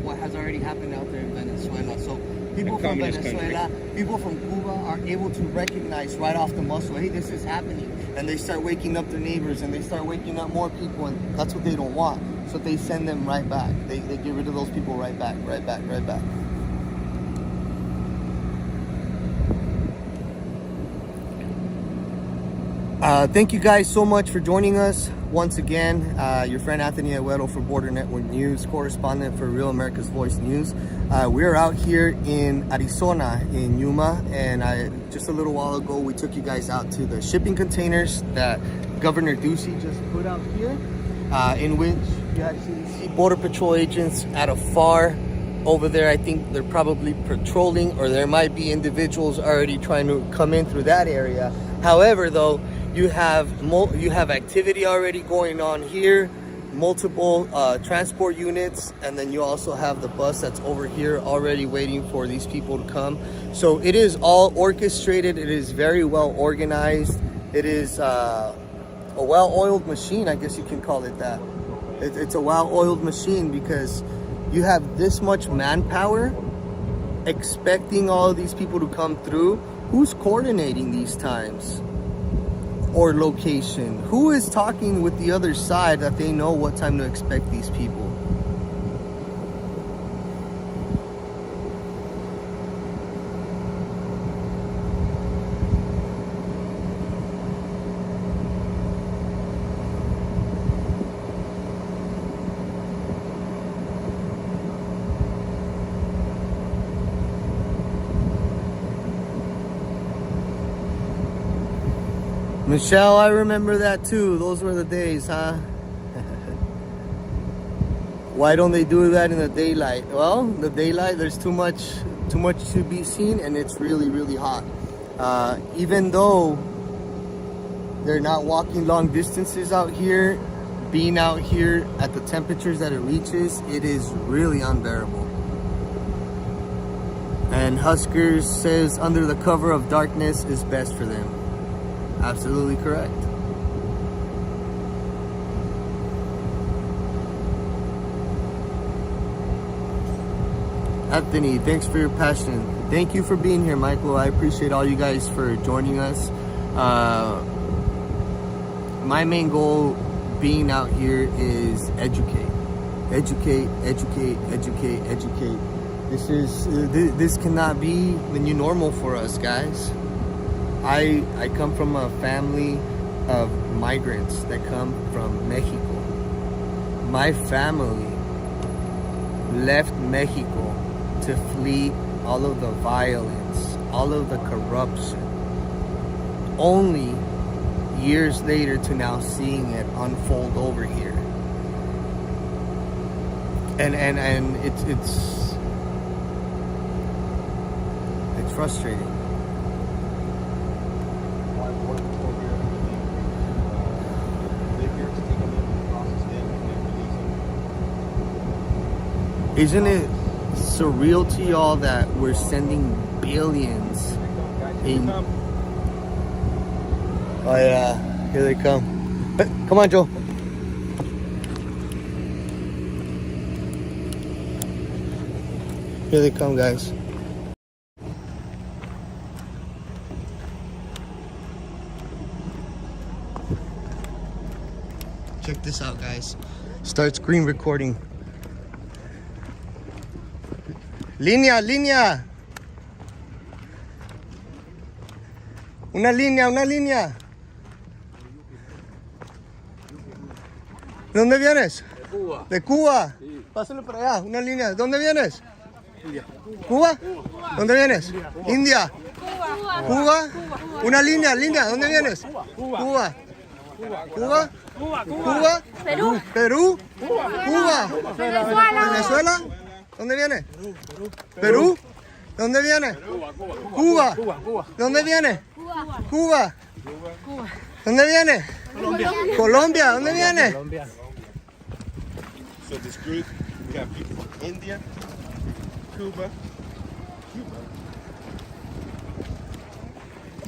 what has already happened out there in Venezuela. So people from Venezuela, people from Cuba are able to recognize right off the muscle, hey, this is happening. And they start waking up their neighbors, and they start waking up more people, and that's what they don't want. So they send them right back. They get rid of those people right back. Thank you guys so much for joining us once again. Your friend Anthony Aguero for Border Network News, correspondent for Real America's Voice News. We're out here in Arizona, in Yuma, and just a little while ago we took you guys out to the shipping containers that Governor Ducey just put out here, in which you actually see Border Patrol agents at afar over there. I think they're probably patrolling, or there might be individuals already trying to come in through that area. However, though, you have activity already going on here, multiple transport units, and then you also have the bus that's over here already waiting for these people to come. So it is all orchestrated. It is very well organized. It is a well-oiled machine, I guess you can call it that. It's a well-oiled machine, because you have this much manpower expecting all of these people to come through. Who's coordinating these times or location? Who is talking with the other side that they know what time to expect these people? Michelle, I remember that too. Those were the days, huh? Why don't they do that in the daylight? Well, the daylight, there's too much to be seen, and it's really, really hot. Even though they're not walking long distances out here, being out here at the temperatures that it reaches, it is really unbearable. And Huskers says under the cover of darkness is best for them. Absolutely correct. Anthony, thanks for your passion. Thank you for being here, Michael. I appreciate all you guys for joining us. My main goal being out here is educate. This cannot be the new normal for us, guys. I come from a family of migrants that come from Mexico. My family left Mexico to flee all of the violence, all of the corruption. Only years later to now seeing it unfold over here. And it's frustrating. Isn't it surreal to y'all that we're sending billions in? Oh yeah, here they come. Hey, come on, Joe. Here they come, guys. Check this out, guys. Start screen recording. Línea. Una línea. ¿De dónde vienes? De Cuba. ¿De Cuba? Sí. Pásale para allá, una línea. ¿De dónde vienes? ¿Cuba? ¿Dónde vienes? India. ¿Cuba? Una línea. ¿Dónde vienes? Cuba. Perú. Cuba. Venezuela. ¿Dónde viene? Perú. ¿Dónde viene? Cuba. ¿Dónde viene? Cuba. ¿Dónde viene? Colombia. ¿Dónde viene? So this group, we got people from India, Cuba.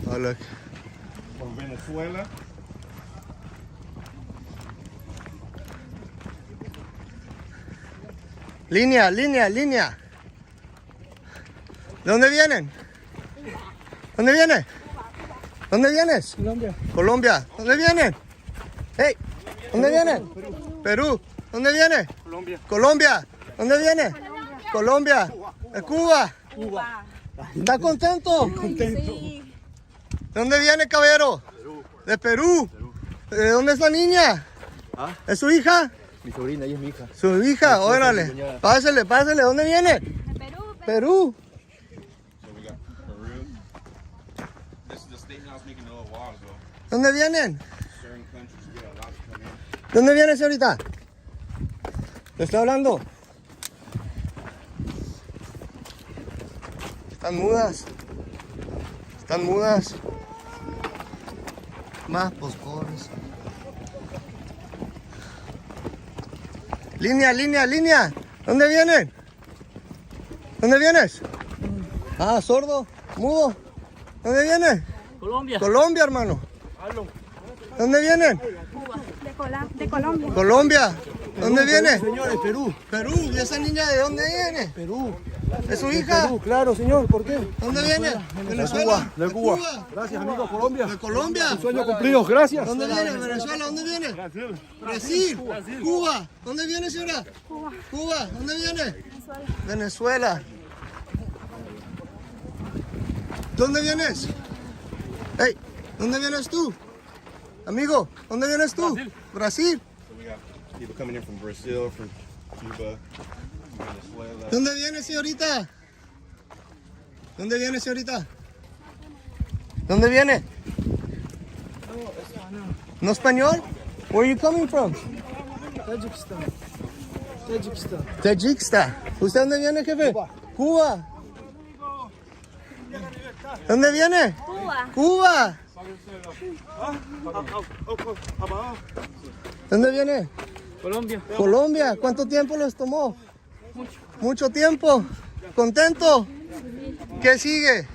Oh, look. From Venezuela. Línea. ¿Dónde vienen? ¿Dónde viene? ¿Dónde vienes? Colombia. ¿Dónde vienen? Hey, ¿dónde vienen? Perú. ¿Dónde viene? Colombia. ¿Dónde viene? Colombia. Cuba. ¿Está contento? Sí. ¿Dónde viene, caballero? De Perú. ¿De dónde es la niña? ¿Es su hija? Mi sobrina, ella es mi hija. Su hija, órale. Pásele. ¿Dónde viene? Perú. So we got Peru. This is the statement I was making a little while ago. ¿Dónde vienen? Certain countries get allowed to come in. ¿Dónde viene, señorita? ¿Le está hablando? Están mudas. Más, pues, pobres. Línea. ¿Dónde vienen? ¿Dónde vienes? Ah, sordo, mudo. ¿Dónde vienes? Colombia, hermano. ¿Dónde vienen? De Colombia. Colombia. ¿Dónde viene? Señores, Perú. Perú. ¿Y esa niña de dónde viene? Perú. ¿Es su hija? Perú, claro, señor. ¿Por qué? ¿Dónde viene? Venezuela. De Cuba. Gracias, amigo. Colombia. ¿De Colombia? Sueño cumplido. Gracias. ¿Dónde viene? Venezuela. ¿Dónde viene? Brasil. Cuba. ¿Dónde viene, señora? Cuba. ¿Dónde viene? Venezuela. ¿Dónde vienes? Hey, ¿dónde vienes tú? Amigo, ¿dónde vienes tú? Brasil. So we got people coming in from Brazil, from Cuba, Venezuela. ¿Dónde viene, señorita? ¿Dónde viene, señorita? ¿Dónde viene? ¿No español? Where are you coming from? Tajikistán. ¿Usted dónde viene, jefe? Cuba. ¿Dónde viene? Cuba. ¿Dónde viene? Colombia. ¿Cuánto tiempo les tomó? Mucho tiempo. ¿Contento? ¿Qué sigue?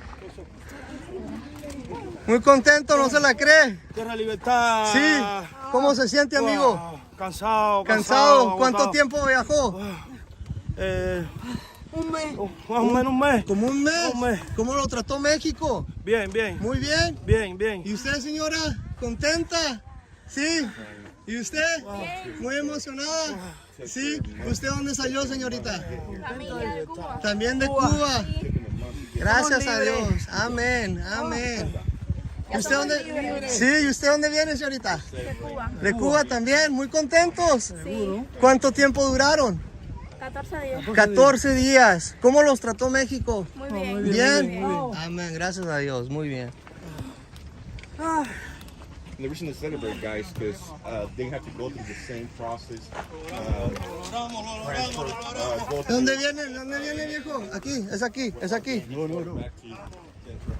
Muy contento, no se la cree. Tierra libertad. Sí. ¿Cómo se siente, amigo? Cansado. ¿Cansado? ¿Cuánto agotado. tiempo viajó? Un mes. Más o menos un mes. Como un mes. Un mes. ¿Cómo lo trató México? Bien, bien. Muy bien. Bien, bien. ¿Y usted, señora? ¿Contenta? ¿Sí? ¿Y usted? Muy emocionada. ¿Sí? ¿Usted dónde salió, señorita? Familia de Cuba. También de Cuba. Gracias a Dios. Amén, amén. ¿Y usted dónde? Sí, ¿y usted dónde viene, señorita? De Cuba. De Cuba también, muy contentos. Sí. ¿Cuánto tiempo duraron? 14 días. 14 días. ¿Cómo los trató México? Muy bien. Bien. Amén, gracias a Dios, muy bien. The reason to celebrate, guys, because they have to go through the same process. ¿De dónde viene? ¿De dónde viene, viejo? Aquí, es aquí, es aquí. No.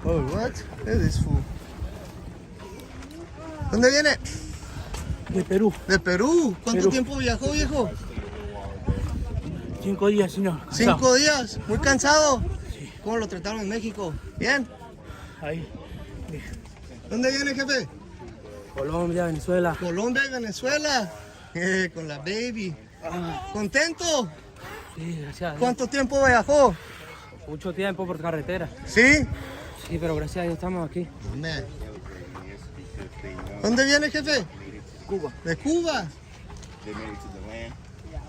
Oh, what? Look at this fool. ¿Dónde viene? De Perú. De Perú. ¿Cuánto Perú. tiempo viajó, viejo? 5 días, señor. 5 días. Muy cansado. ¿Cómo lo trataron en México? Bien. Ahí. ¿Dónde viene, jefe? Colombia, Venezuela. Colombia y Venezuela. Con la baby. ¿Contento? Sí, gracias a Dios. ¿Cuánto tiempo viajó? Mucho tiempo por carretera. ¿Sí? Sí, pero gracias a Dios estamos aquí. Amén. ¿Dónde viene, jefe? Cuba. De Cuba. They made it to the land.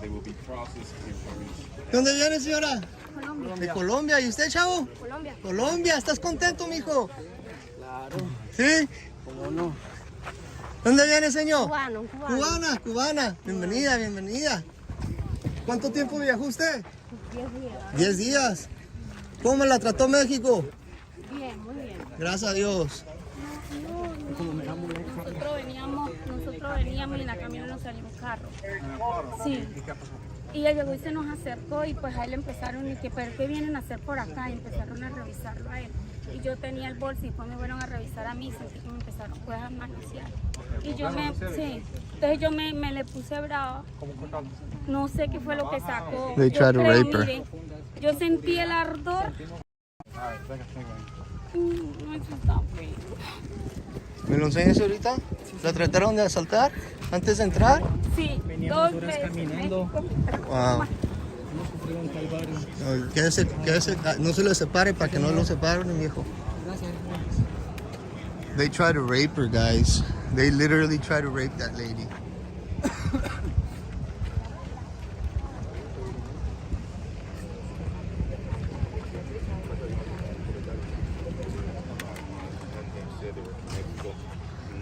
They will be processed and released. ¿Dónde viene, señora? Colombia. De Colombia. ¿Y usted, chavo? Colombia. Colombia. ¿Estás contento, mijo? Claro. ¿Sí? ¿Cómo no? ¿Dónde viene, señor? Cubano. Cubana, cubana. Bienvenida, bienvenida. ¿Cuánto tiempo viajó usted? 10 días. 10 días. ¿Cómo la trató México? Bien, muy bien. Gracias a Dios. Nosotros veníamos y en la camioneta nos salió un carro. Sí. Y él llegó y se nos acercó y pues a él empezaron y que, pero ¿qué vienen a hacer por acá? Y empezaron a revisarlo a él. Y yo tenía el bolso y después me fueron a revisar a mí, sentí que me empezaron pues a manosear. Y yo entonces yo me le puse brava. No sé qué fue lo que sacó. They Yo tried to creo, rape her. mire, yo sentí el ardor. No, eso está feo. ¿Me lo enseñas ahorita? ¿La trataron de asaltar antes de entrar? Sí, 2 veces. México. Wow. No, quédese, no se lo separe para que no lo separen, viejo. They try to rape her, guys. They literally try to rape that lady.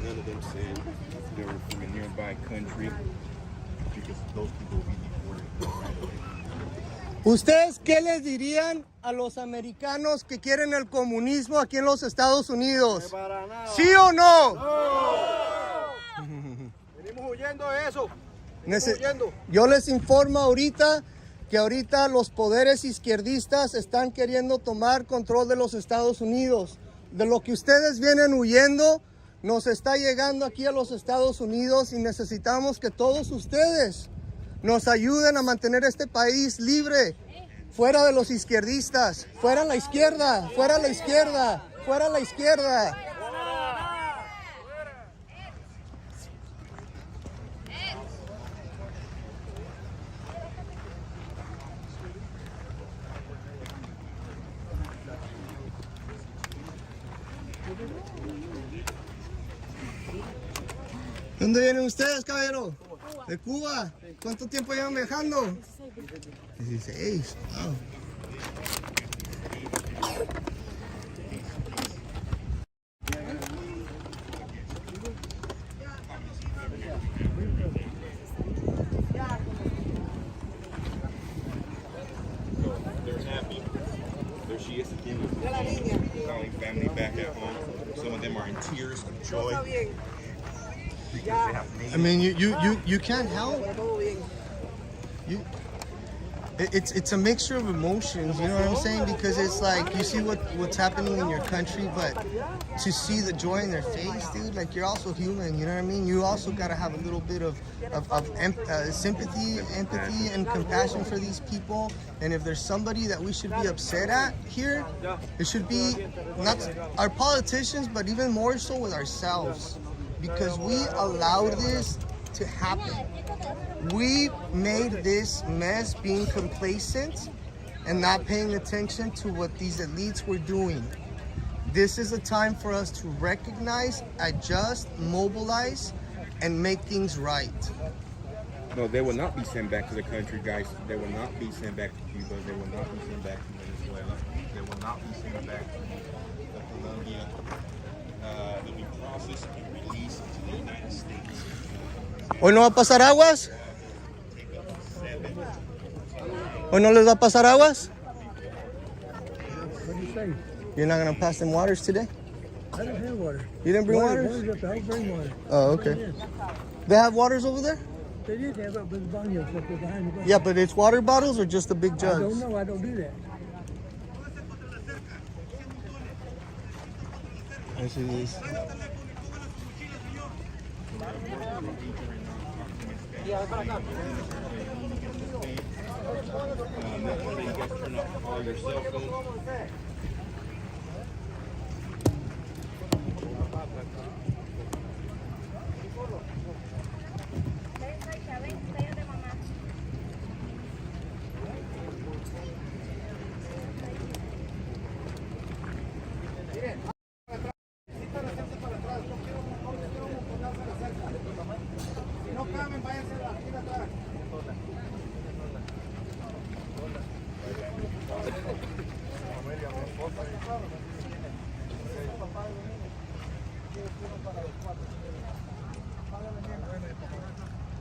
None of them said they were from a nearby country because those people will be deported. ¿Ustedes qué les dirían a los americanos que quieren el comunismo aquí en los Estados Unidos? ¿Sí o no? Venimos huyendo de eso. Yo les informo ahorita que ahorita los poderes izquierdistas están queriendo tomar control de los Estados Unidos. De lo que ustedes vienen huyendo, nos está llegando aquí a los Estados Unidos y necesitamos que todos ustedes nos ayuden a mantener este país libre, fuera de los izquierdistas, fuera la izquierda, fuera la izquierda, fuera la izquierda. ¿De dónde vienen ustedes, caballero? De Cuba. ¿Cuánto tiempo llevan viajando? 16. Wow. They're happy. There she is again with calling family back at home. Some of them are in tears of joy. I mean, you can't help. It's a mixture of emotions, you know what I'm saying? Because it's like you see what's happening in your country, but to see the joy in their face, dude, like you're also human, you know what I mean? You also gotta have a little bit of sympathy, empathy, and compassion for these people. And if there's somebody that we should be upset at here, it should be not our politicians, but even more so with ourselves, because we allowed this to happen. We made this mess being complacent and not paying attention to what these elites were doing. This is a time for us to recognize, adjust, mobilize, and make things right. No, they will not be sent back to the country, guys. They will not be sent back to Cuba. They will not be sent back to Venezuela. They will not be sent back to Colombia. They'll be processed and released to the United States. ¿Hoy no va a pasar aguas? ¿Hoy no les va a pasar aguas? What do you say? You're not going to pass them waters today? I don't have water. You didn't bring waters? Water's up the house, bring water. Oh, okay. They have waters over there? They did have up with the banyos up there behind the bus. Yeah, but it's water bottles or just the big I jugs? don't know. I don't do that. This is.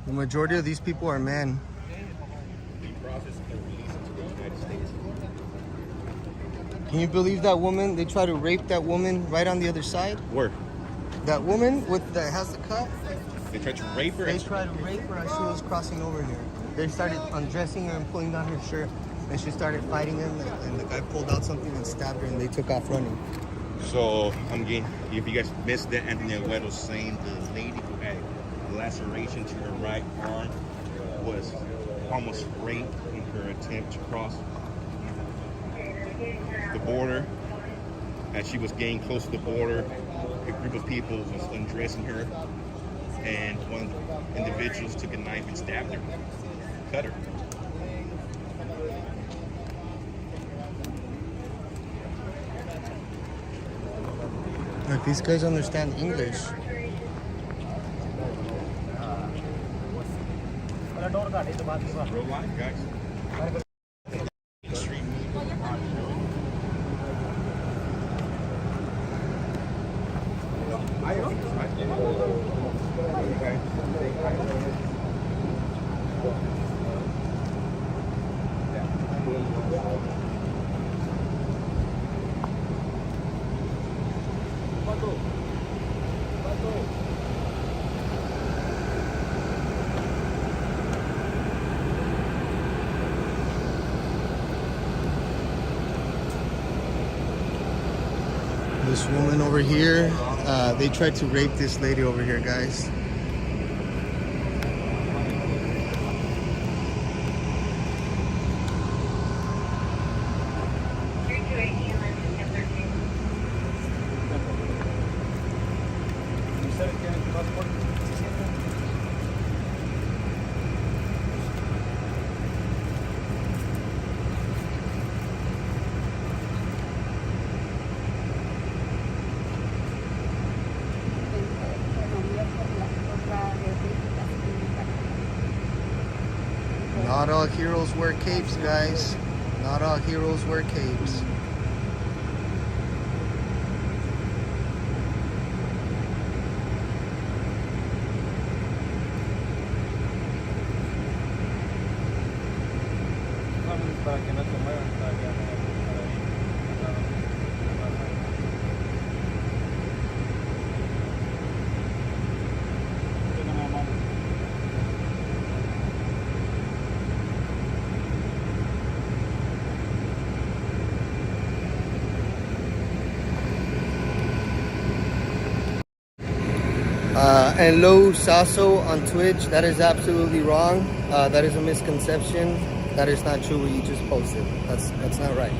The majority of these people are men. Can you believe that woman? They try to rape that woman right on the other side. Where? That woman that has the cut. They tried to rape her? They tried to rape her as she was crossing over here. They started undressing her and pulling down her shirt, and she started fighting him. And the guy pulled out something and stabbed her, and they took off running. So, if you guys missed that, Anthony Aguero saying the lady who had laceration to her right arm was almost raped in her attempt to cross the border. As she was getting close to the border, a group of people was undressing her, and one of the individuals took a knife and stabbed her, cut her. Like, these guys understand English. Real life, guys. This woman over here, they tried to rape this lady over here, guys. Not all heroes wear capes, guys. Not all heroes wear capes. And Lo Sasso on Twitch, that is absolutely wrong. That is a misconception. That is not true what you just posted. That's not right.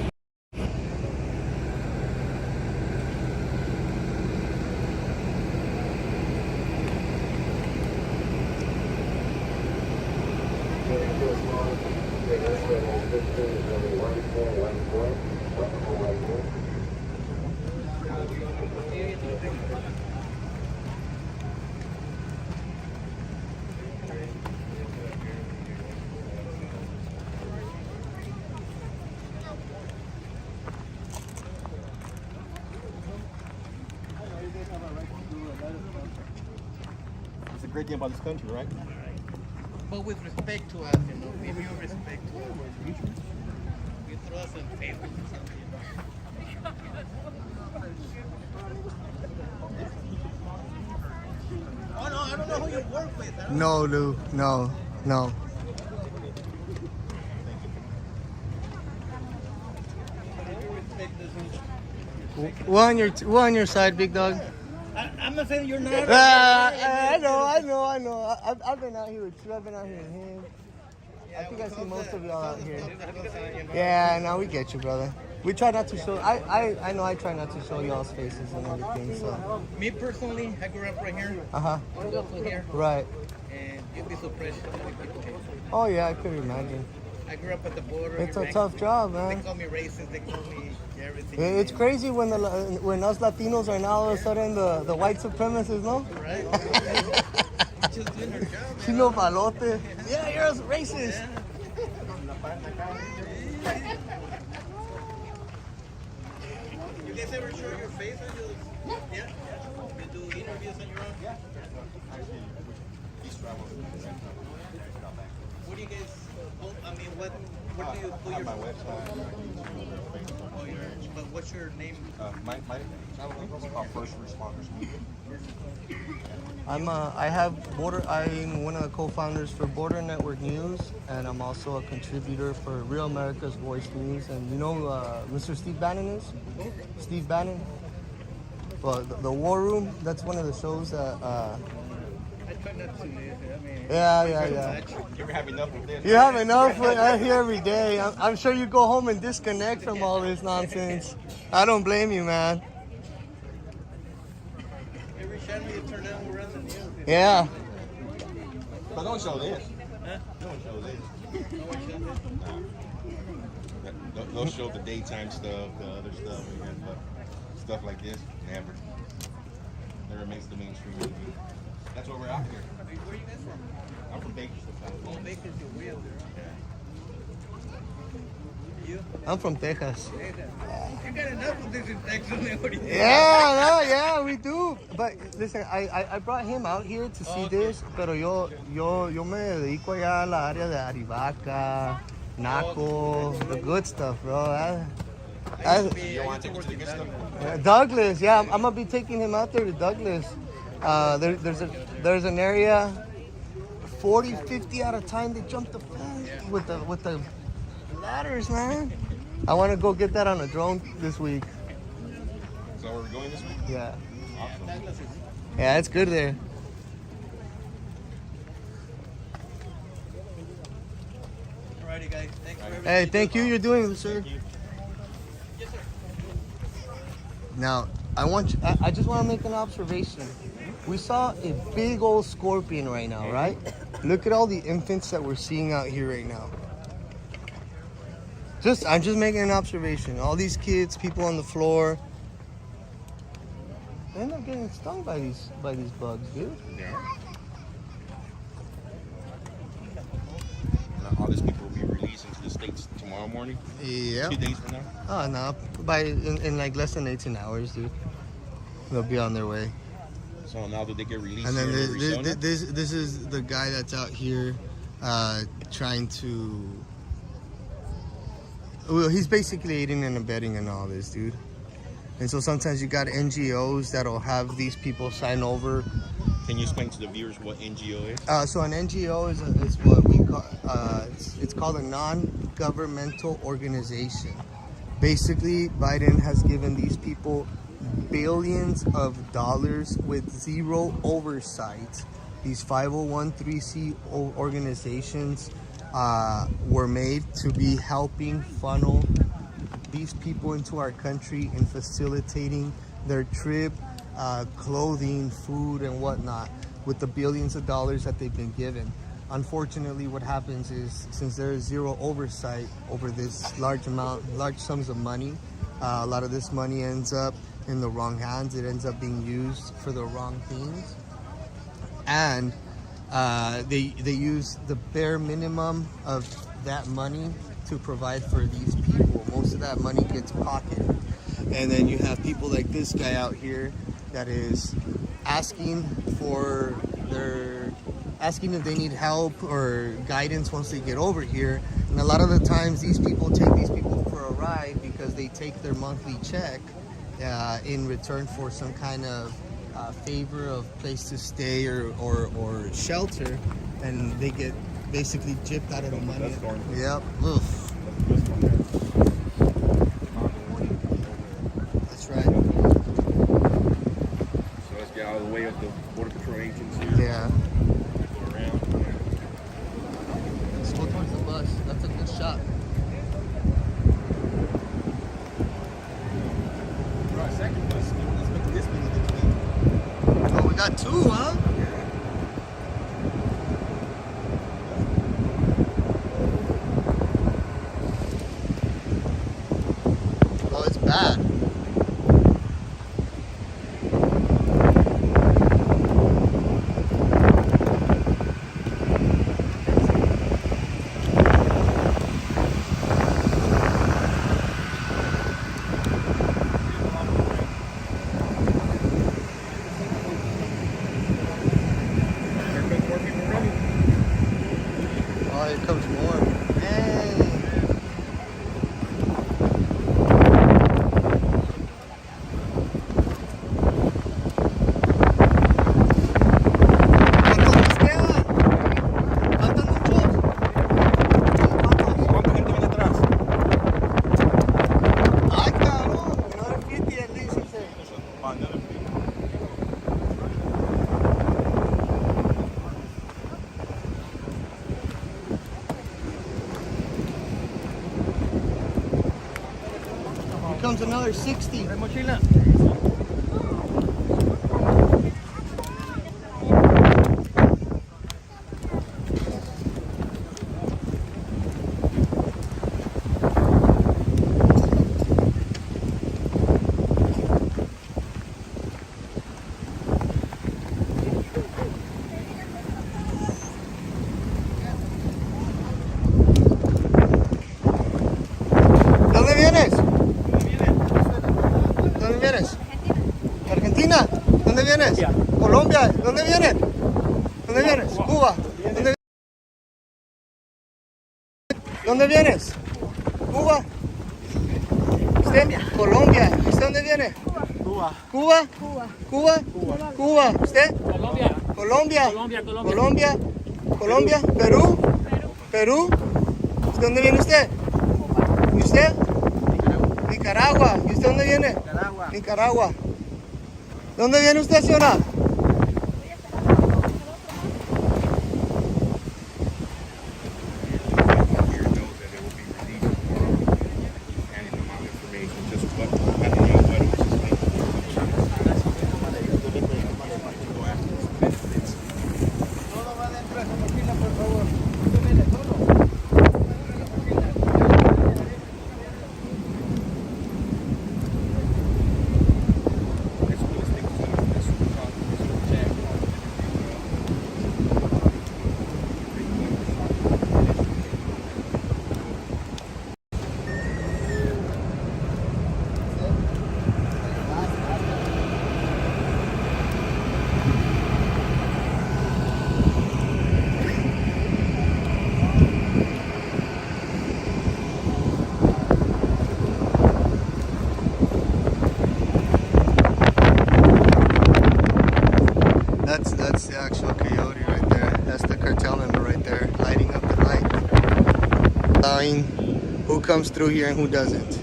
It's a great thing about this country, right? But with respect to us, you know, give you respect to us. You throw us in favors or something, you know. Oh no, I don't know who you work with. I don't No, Lou. No. respect this. We're on your side, big dog. I'm not saying you're not. I know. I've been out here with you. I've been out here with him. I think I see most of y'all out here. Yeah, no, we get you, brother. We try not to show. I know I try not to show y'all's faces and everything. So. Me personally, I grew up right here. Local here, Right. and you'd be so precious when people hate you. Oh yeah, I could imagine. I grew up at the border. It's in a tough job, They man. call me racist. They call me everything. It's crazy when when us Latinos are now all of a sudden the white supremacists, no? Right? Just doing her job, man. Chino palote. Yeah, you're a racist. You guys ever show your face on your? Yeah. You do interviews on your own? Yeah. What do you guys? I mean, what do you put your? My website. Oh, but what's your name? My channel is called First Responders Media. I'm one of the co-founders for Border Network News, and I'm also a contributor for Real America's Voice News. And you know who Mr. Steve Bannon is? Steve Bannon. Well, the War Room. That's one of the shows that. I try not to. I mean. Yeah. You ever have enough of this? You have enough. I hear every day. I'm sure you go home and disconnect from all this nonsense. I don't blame you, man. Every channel you turn on, we're on the news. Yeah. But don't show this. Huh? Don't show this. No one shows it. They'll show the daytime stuff, the other stuff, but stuff like this, never. Never makes the mainstream media. That's why we're out here. Where are you guys from? I'm from Bakersfield. Oh, Baker's your wheel there. You? I'm from Texas. You got enough of this in Texas, man. What do you think? Yeah, we do. But listen, I brought him out here to see this, pero yo me dedico allá a la área de Arivaca, Naco, the good stuff, bro. You want to take it to the good stuff? Douglas, yeah, I'm gonna be taking him out there to Douglas. There's an area, 40, 50 at a time. They jump the fence with the ladders, man. I want to go get that on a drone this week. Is that where we're going this week? Yeah. Awesome. Yeah, it's good there. Alrighty, guys. Thanks for everything. Hey, thank you. You're doing this, sir. Yes, sir. Now, I just want to make an observation. We saw a big old scorpion right now, right? Look at all the infants that we're seeing out here right now. I'm just making an observation. All these kids, people on the floor, they end up getting stung by these bugs, dude. Yeah. Now, all these people will be released into the States tomorrow morning? Yeah. 2 days from now? Oh, no. In like less than 18 hours, dude. They'll be on their way. So now that they get released And then here in Arizona? this is the guy that's out here trying to... Well, he's basically aiding and abetting in all this, dude. And so sometimes you got NGOs that'll have these people sign over. Can you explain to the viewers what NGO is? So an NGO is what we call, it's called a non-governmental organization. Basically, Biden has given these people billions of dollars with zero oversight. These 501(c)(3) organizations were made to be helping funnel these people into our country and facilitating their trip, clothing, food, and whatnot with the billions of dollars that they've been given. unfortunately, what happens is, since there is zero oversight over this large sums of money, a lot of this money ends up in the wrong hands. It ends up being used for the wrong things, and they use the bare minimum of that money to provide for these people. Most of that money gets pocketed, and then you have people like this guy out here that is asking if they need help or guidance once they get over here. And a lot of the times these people take these people for a ride because they take their monthly check in return for some kind of favor of place to stay or shelter, and they get basically gypped out of the money. Yep. Oof. That's right. So let's get out of the way of the Border Patrol agents here. Yeah. Go around. Let's go towards the bus. That's a good shot. Right, second bus. Let's make this one in between. Oh, we got two, huh? Oh, it's bad. Oh, here comes more. Hey. ¿Cuántos nos quedan? ¿Faltan muchos? ¿Cuánta gente viene atrás? Ay, cabrón. Another 50 at least, he said. Another 50. Here comes another 60. ¿Dónde vienes? ¿Dónde vienes? Argentina. ¿Dónde vienes? Colombia. ¿Dónde vienes? ¿Dónde vienes? Cuba. ¿Dónde vienes? Cuba. ¿Usted? Colombia. ¿Usted dónde viene? Cuba. ¿Cuba? Cuba. ¿Cuba? ¿Usted? Colombia. Colombia. Colombia. Colombia. ¿Perú? Perú. ¿De dónde viene usted? ¿Y usted? Nicaragua. ¿Y usted dónde viene? Nicaragua. Nicaragua. ¿Dónde viene usted, señora? Here knows that it will be released tomorrow. Handing them out information. Just what happened to Aguero was just making go after his benefits. Todo va dentro de esa mochila, por favor. It's cool to stick to this jack. That's the actual coyote right there. That's the cartel member right there, lighting up the light, allowing who comes through here and who doesn't.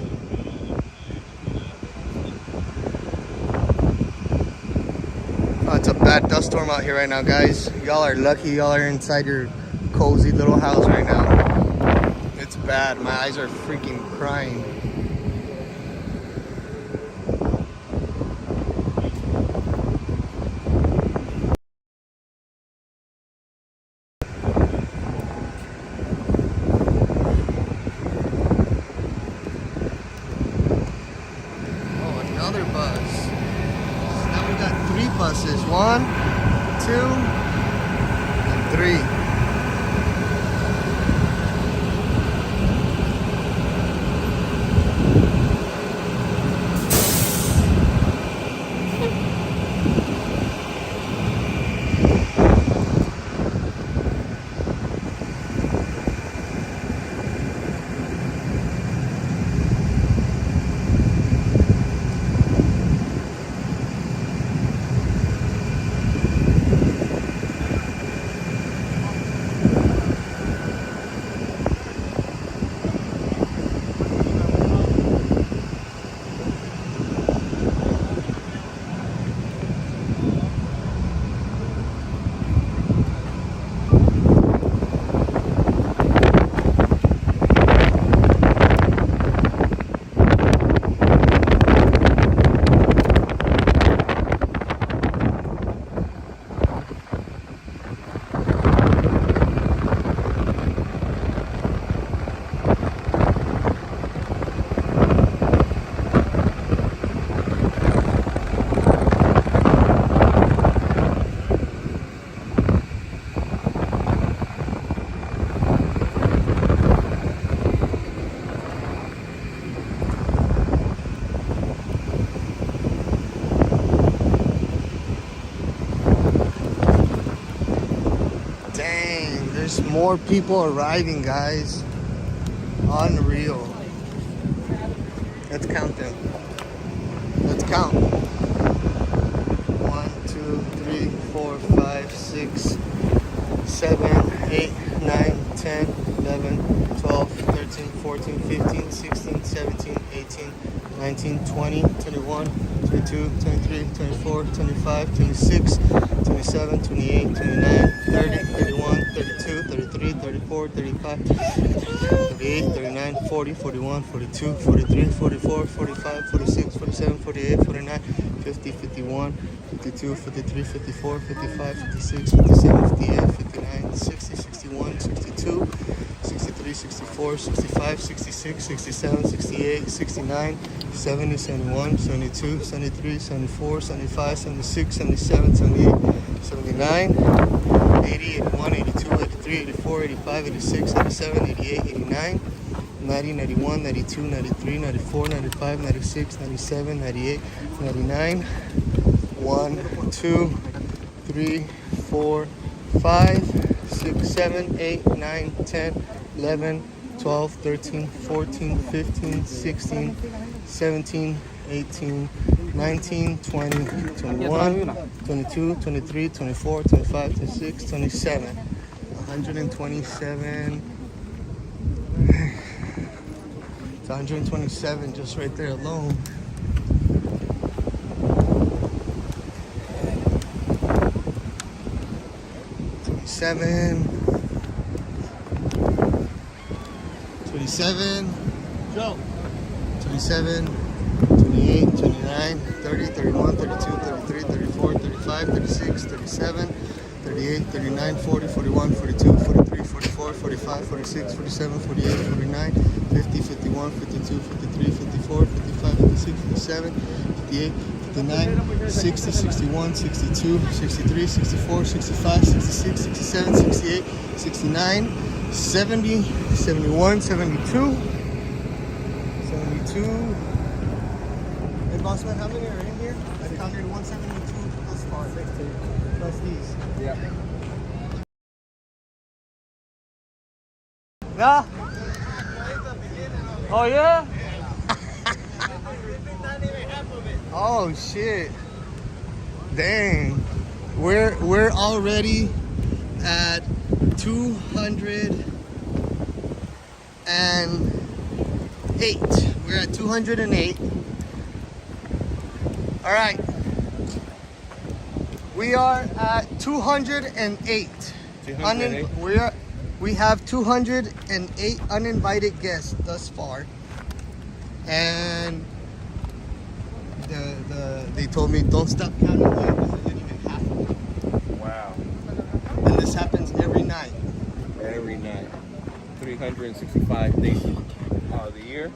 Oh, it's a bad dust storm out here right now, guys. Y'all are lucky y'all are inside your cozy little house right now. It's bad. My eyes are freaking crying. 2, and 3. There's more people arriving, guys. Unreal. Let's count them. Let's count. 1, 2, 3, 4, 5, 6, 7, 8, 9, 10, 11, 12, 13, 14, 15, 16, 17, 18, 19, 20, 21, 22, 23, 24, 25, 26, 27, 28, 29, 30, 31, 32, 33, 34, 35, 38, 39, 40, 41, 42, 43, 44, 45, 46, 47, 48, 49, 50, 51, 52, 53, 54, 55, 56, 57, 58, 59, 60, 61, 62, 63, 64, 65, 66, 67, 68, 69, 70, 71, 72, 73, 74, 75, 76, 77, 78, 79, 80, 81, 82, 83, 84, 85, 86, 87, 88, 89, 90, 91, 92, 93, 94, 95, 96, 97, 98, 99, 1, 2, 3, 4, 5, 6, 7, 8, 9, 10, 11, 12, 13, 14, 15, 16, 17, 18, 19, 20, 21, 22, 23, 24, 25, 26, 27. 127. It's 127 just right there alone. Seven, 27, Joe. 27, 28, 29, 30, 31, 32, 33, 34, 35, 36, 37, 38, 39, 40, 41, 42, 43, 44, 45, 46, 47, 48, 49, 50, 51, 52, 53, 54, 55, 56, 57, 58, 59, 60, 61, 62, 63, 64, 65, 66, 67, 68, 69, 70, 71, 72, 72. Hey, boss man, how many are in here? I counted 172 plus far. Plus these. Yeah. Yeah? Oh, yeah? Oh, shit. Dang. We're already at 208. We're at 208. All right. We are at 208. 208? We have 208 uninvited guests thus far. And they told me don't stop counting yet because it didn't even happen. Wow. And this happens every night. Every night. 365 days of the year.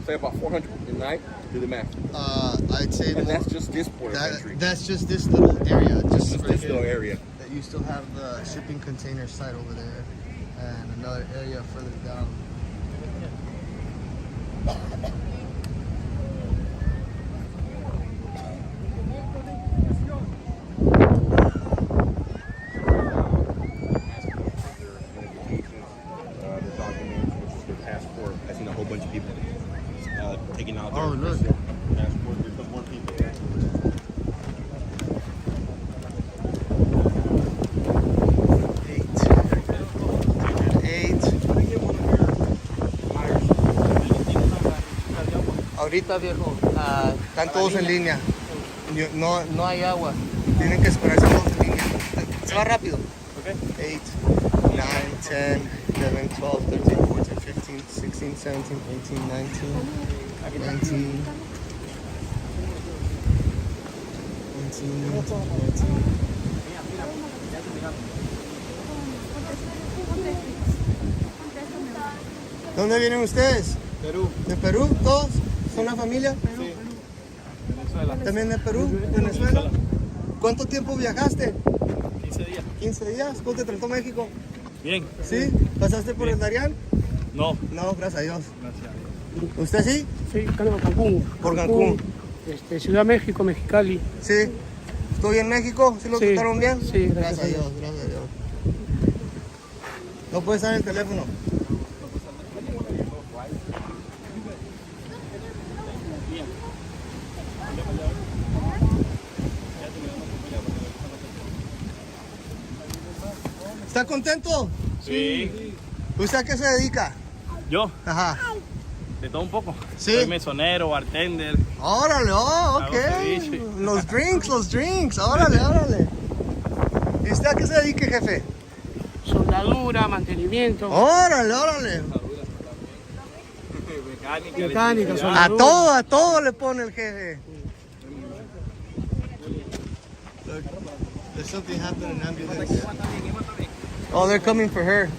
Say about 400 a night. Do the math. I'd say And more, that's just this port of entry. that's just this little area. Just Just right this here. little area. That you still have the shipping container site over there, and another area further down. Their documents, which is their passport. I've seen a whole bunch of people taking out their Oh, look. passport. There's some more people there. Ahorita, viejo, están todos en línea. No hay agua. Tienen que esperarse todos en línea. Se va rápido. 8, 9, 10, 11, 12, 13, 14, 15, 16, 17, 18, 19, 19. ¿Dónde vienen ustedes? Perú. ¿De Perú? ¿Todos? ¿Son la familia? Sí. Venezuela. ¿También de Perú? ¿Venezuela? ¿Cuánto tiempo viajaste? 15 días. 15 días. ¿Cómo te trató México? Bien. ¿Sí? ¿Pasaste por el Darién? No. No, gracias a Dios. Gracias. ¿Usted sí? Sí, Cancún. Por Cancún. Ciudad México, Mexicali. Sí. ¿Estuvo bien en México? ¿Sí lo Sí. trataron bien? Sí, Gracias a Dios, gracias a Dios. No puede estar en el teléfono. ¿Está contento? Sí. ¿Usted a qué se dedica? Yo, Ajá. de todo un poco. Sí. Soy mesonero, bartender. Órale, oh, Hago ok. ceviche. Los drinks, órale, órale. ¿Y usted a qué se dedica, jefe? Soldadura, mantenimiento. Órale, órale. Mecánica, A todo le pone el jefe. Look, there's something happening in ambulance. Oh, they're coming for her.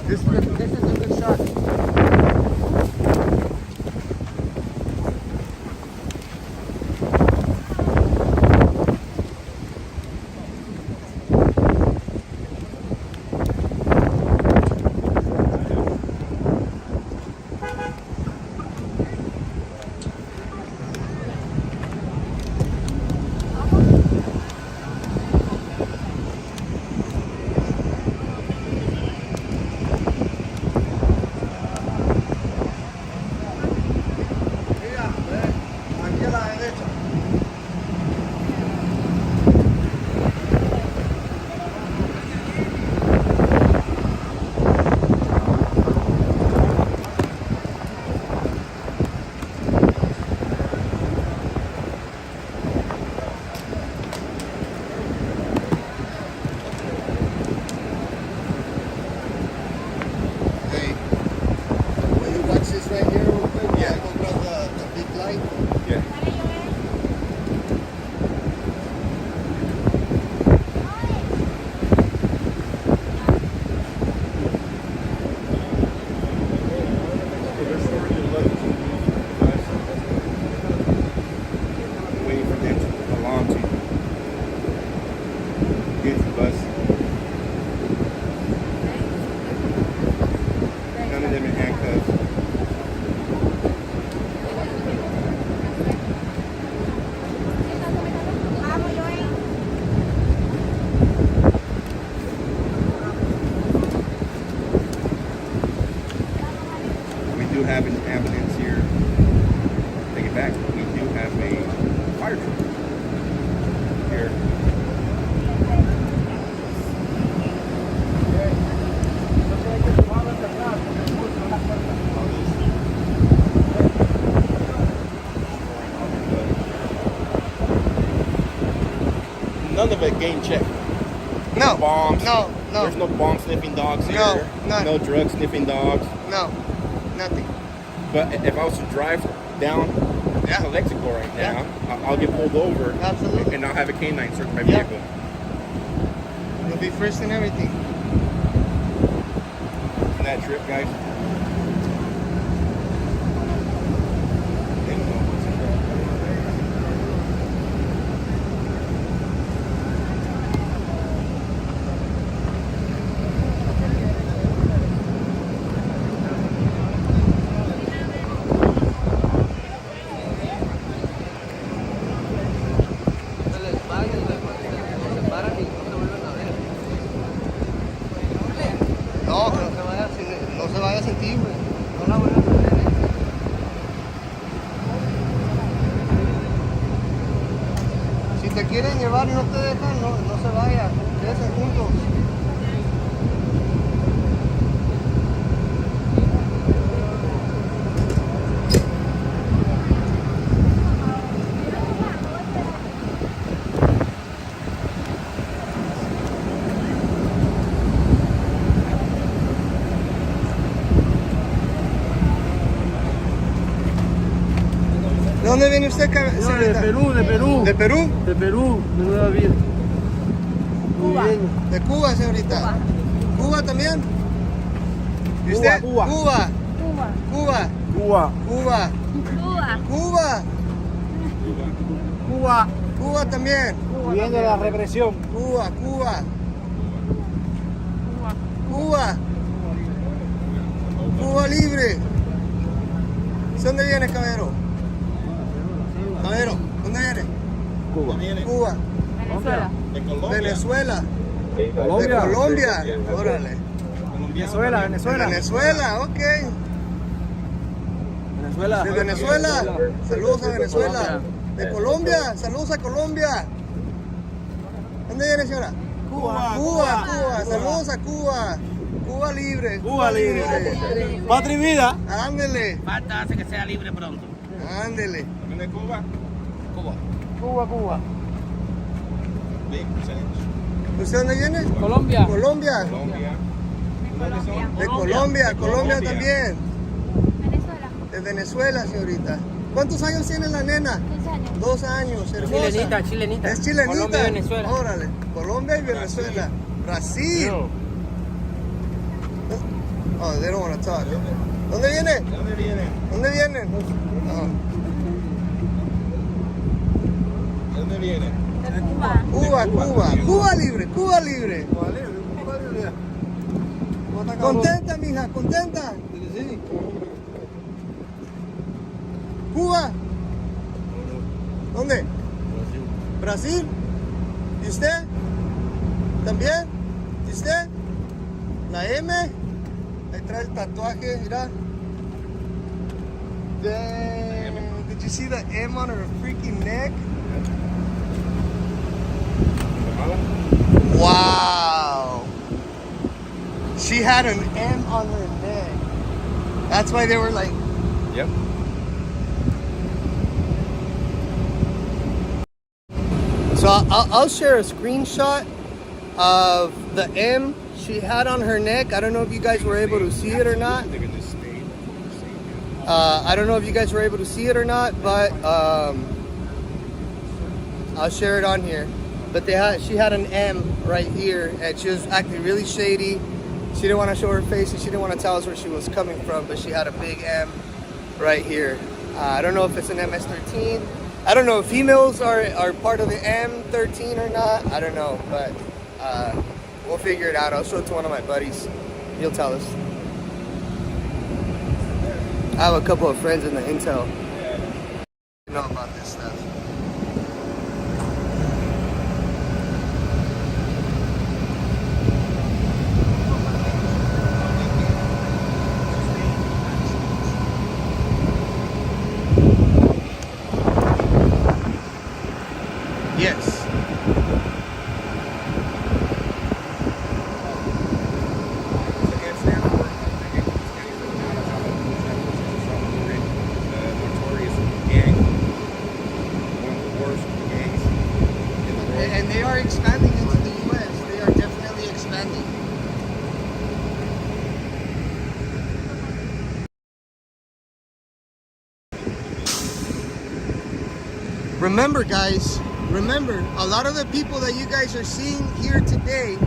This is a good shot. Aquí a la derecha. Hey, will you watch this right here real quick? Yeah. I go grab the big light. Yeah. Waiting for them to alarm to get the bus. None of them in handcuffs. We do have an ambulance here. Take it back. We do have a fire truck here. None of it game check. No. Bombs. No, no. There's no bomb sniffing dogs here. No, none. No drug sniffing dogs. No, nothing. But if I was to drive down Yeah. Lexico right now, Yeah. I'll get pulled over Absolutely. and I'll have a canine search my Yeah. vehicle. You'll be first in everything. Isn't that trip, guys? llevar y no te dejan, no se vaya. Quédense juntos. ¿De dónde viene usted, No, de señorita? Perú, de Perú. ¿De Perú? De Perú, de Nueva Vida. Cuba. De Cuba, señorita. ¿Cuba también? ¿Y usted? Cuba. Cuba. Cuba. Cuba. Cuba. Cuba. Cuba. Cuba. Cuba. Cuba también. Huyendo de la represión. Cuba, Cuba. Cuba. Cuba libre. ¿Dónde viene, caballero? Caballero, ¿dónde viene? Cuba. Viene Cuba. Venezuela. de Colombia. Venezuela. Colombia. De Colombia. Órale. Venezuela, Venezuela. Venezuela, ok. Venezuela. De Venezuela. Saludos a Venezuela. De Colombia. Saludos a Colombia. ¿Dónde viene, señora? Cuba. Cuba, Cuba. Saludos a Cuba. Cuba libre. Cuba libre. Patria y vida. Ándele. Falta hace que sea libre pronto. Ándele. ¿También de Cuba? Cuba. Cuba, Cuba. Big percentage. ¿Usted dónde viene? Colombia. Colombia. Colombia. ¿Dónde son? De Colombia. Colombia también. Venezuela. De Venezuela, señorita. ¿Cuántos años tiene la nena? 2 años. 2 años, hermosa. Chilenita. Es chilenita. Colombia y Venezuela. Órale. Colombia y Venezuela. Brasil. Oh, they don't want to talk. ¿Dónde viene? ¿De dónde viene? ¿Dónde vienen? ¿De dónde viene? De Cuba. Cuba, Cuba. Cuba libre, Cuba libre. Contenta, mija, contenta. Cuba. ¿Dónde? Brasil. ¿Y usted? ¿También? ¿Y usted? La M. Ahí trae el tatuaje, mira. Dang. Did you see the M on her freaking neck? Wow. She had an M on her neck. That's why they were like. Yep. So I'll share a screenshot of the M she had on her neck. I don't know if you guys were able to see it or not. I don't know if you guys were able to see it or not, but I'll share it on here. But she had an M right here, and she was acting really shady. She didn't want to show her face, and she didn't want to tell us where she was coming from, but she had a big M right here. I don't know if it's an MS-13. I don't know if females are part of the M13 or not. I don't know, but we'll figure it out. I'll show it to one of my buddies. He'll tell us. I have a couple of friends in the intel who know about this stuff. Yes. And they are expanding into the U.S. They are definitely expanding. Remember, guys, remember, a lot of the people that you guys are seeing here today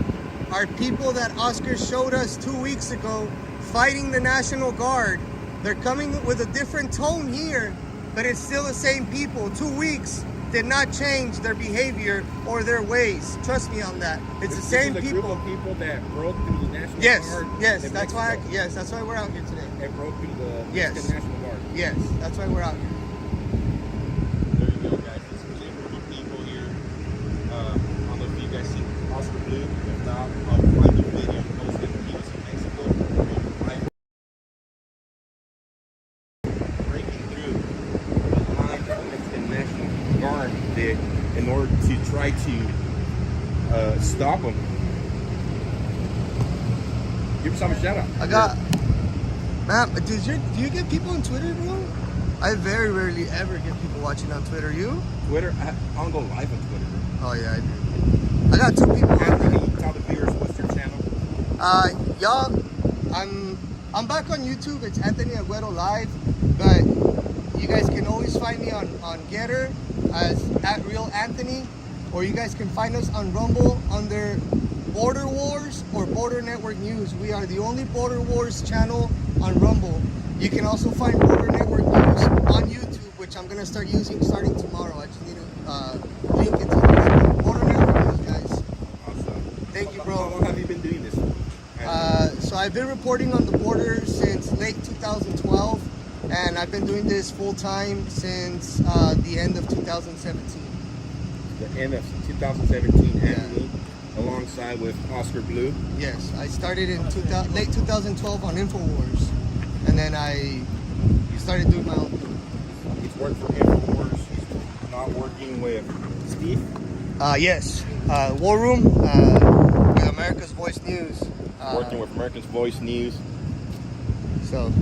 are people that Oscar showed us 2 weeks ago fighting the National Guard. They're coming with a different tone here, but it's still the same people. 2 weeks did not change their behavior or their ways. Trust me on that. It's the same This is a people. group of people that broke through the National Yes, Guard. yes, in that's why. Mexico. Yes, that's why we're out here today. They broke through the Yes. Mexican National Guard. Yes, that's why we're out here. There you go, guys. This is a group of people here. I don't know if you guys see Oscar Blue. If not, I'll find the video and post it. He was in Mexico. Breaking through the lines that the Mexican National Guard did in order to try try to stop them. Give some a shout out. I got, man. Do you get people on Twitter, bro? I very rarely ever get people watching on Twitter. You? Twitter, I don't go live on Twitter. Oh yeah, I do. I got 2 people on Anthony, there. tell the viewers what's your channel. Y'all, I'm back on YouTube. It's Anthony Aguero Live, but you guys can always find me on Getter as @realAnthony, or you guys can find us on Rumble under Border Wars or Border Network News. We are the only Border Wars channel on Rumble. You can also find Border Network News on YouTube, which I'm gonna start using starting tomorrow. I just need to link it to the Border Network News, guys. Awesome. Thank you, bro. How long have you been doing this? So I've been reporting on the border since late 2012, and I've been doing this full time since the end of 2017. The end of 2017, Anthony, alongside with Oscar Blue. Yes, I started in late 2012 on InfoWars, and then I started doing my own thing. He's worked for InfoWars. He's not working with Steve. Yes, War Room with America's Voice News. Working with America's Voice News. So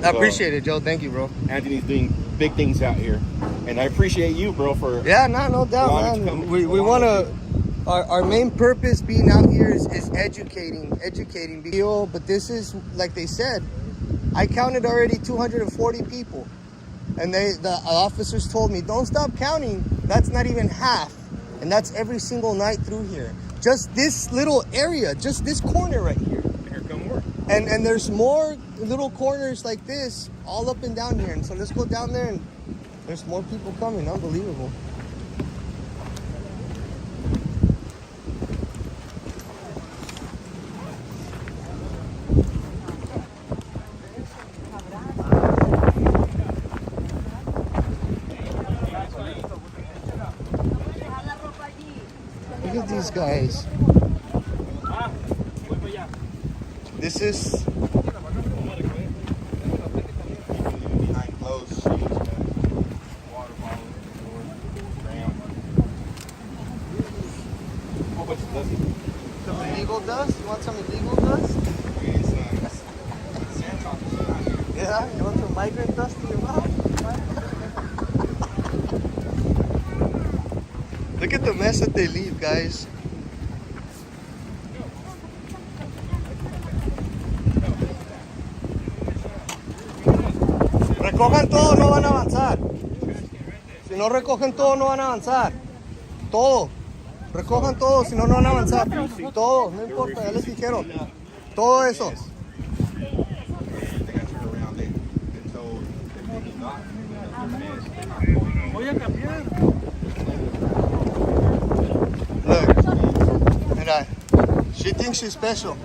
I appreciate it, Joe. Thank you, bro. Anthony's doing big things out here, and I appreciate you, bro, for No doubt, man. We want to. Our main purpose being out here is educating. But this is, like they said, I counted already 240 people, and the officers told me, don't stop counting. That's not even half, and that's every single night through here. Just this little area, just this corner right here. Here, come work. And there's more little corners like this all up and down here. And so let's go down there, and there's more people coming. Unbelievable. Look at these guys. This is Behind closed shoes, water bottles, ram. Oh, but it doesn't. some illegal dust. You want some illegal dust? Yeah, you want some migrant dust in your mouth? Look at the mess that they leave, guys. Recojan todo, no van a avanzar. Si no recogen todo, no van a avanzar. Todo. Recojan todo, si no, no van a avanzar. Todo, no importa, ya les dijeron. Todo eso. Voy a cambiar. Look, mira, she thinks she's special.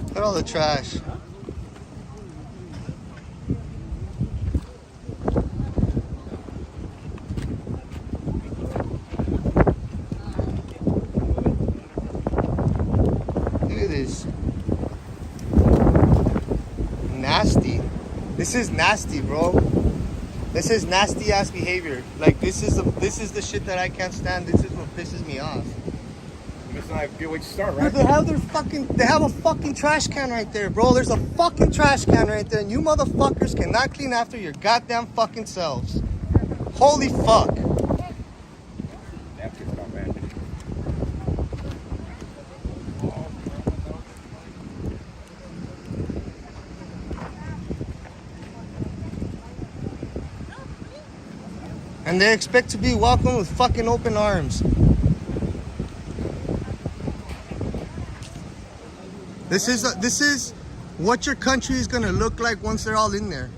Look at all the trash. Look at this. Nasty. This is nasty, bro. This is nasty ass behavior. Like this is the shit that I can't stand. This is what pisses me off. It's not a good way to start, Dude, right? they have a fucking trash can right there, bro. There's a fucking trash can right there, and you motherfuckers cannot clean after your goddamn fucking selves. Holy fuck. That's just not bad. And they expect to be welcomed with fucking open arms. This is what your country is gonna look like once they're all in there.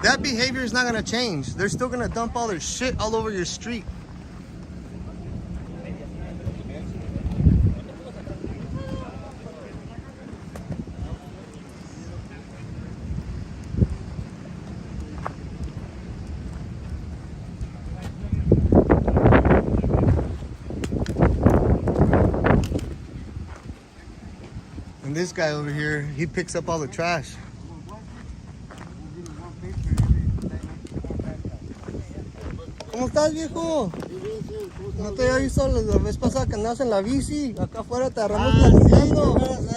That behavior is not gonna change. They're still gonna dump all their shit all over your street. this guy over here, he picks up all the trash. ¿Cómo estás, viejo? No te había visto la vez pasada que andabas en la bici. Acá afuera te agarramos platicando.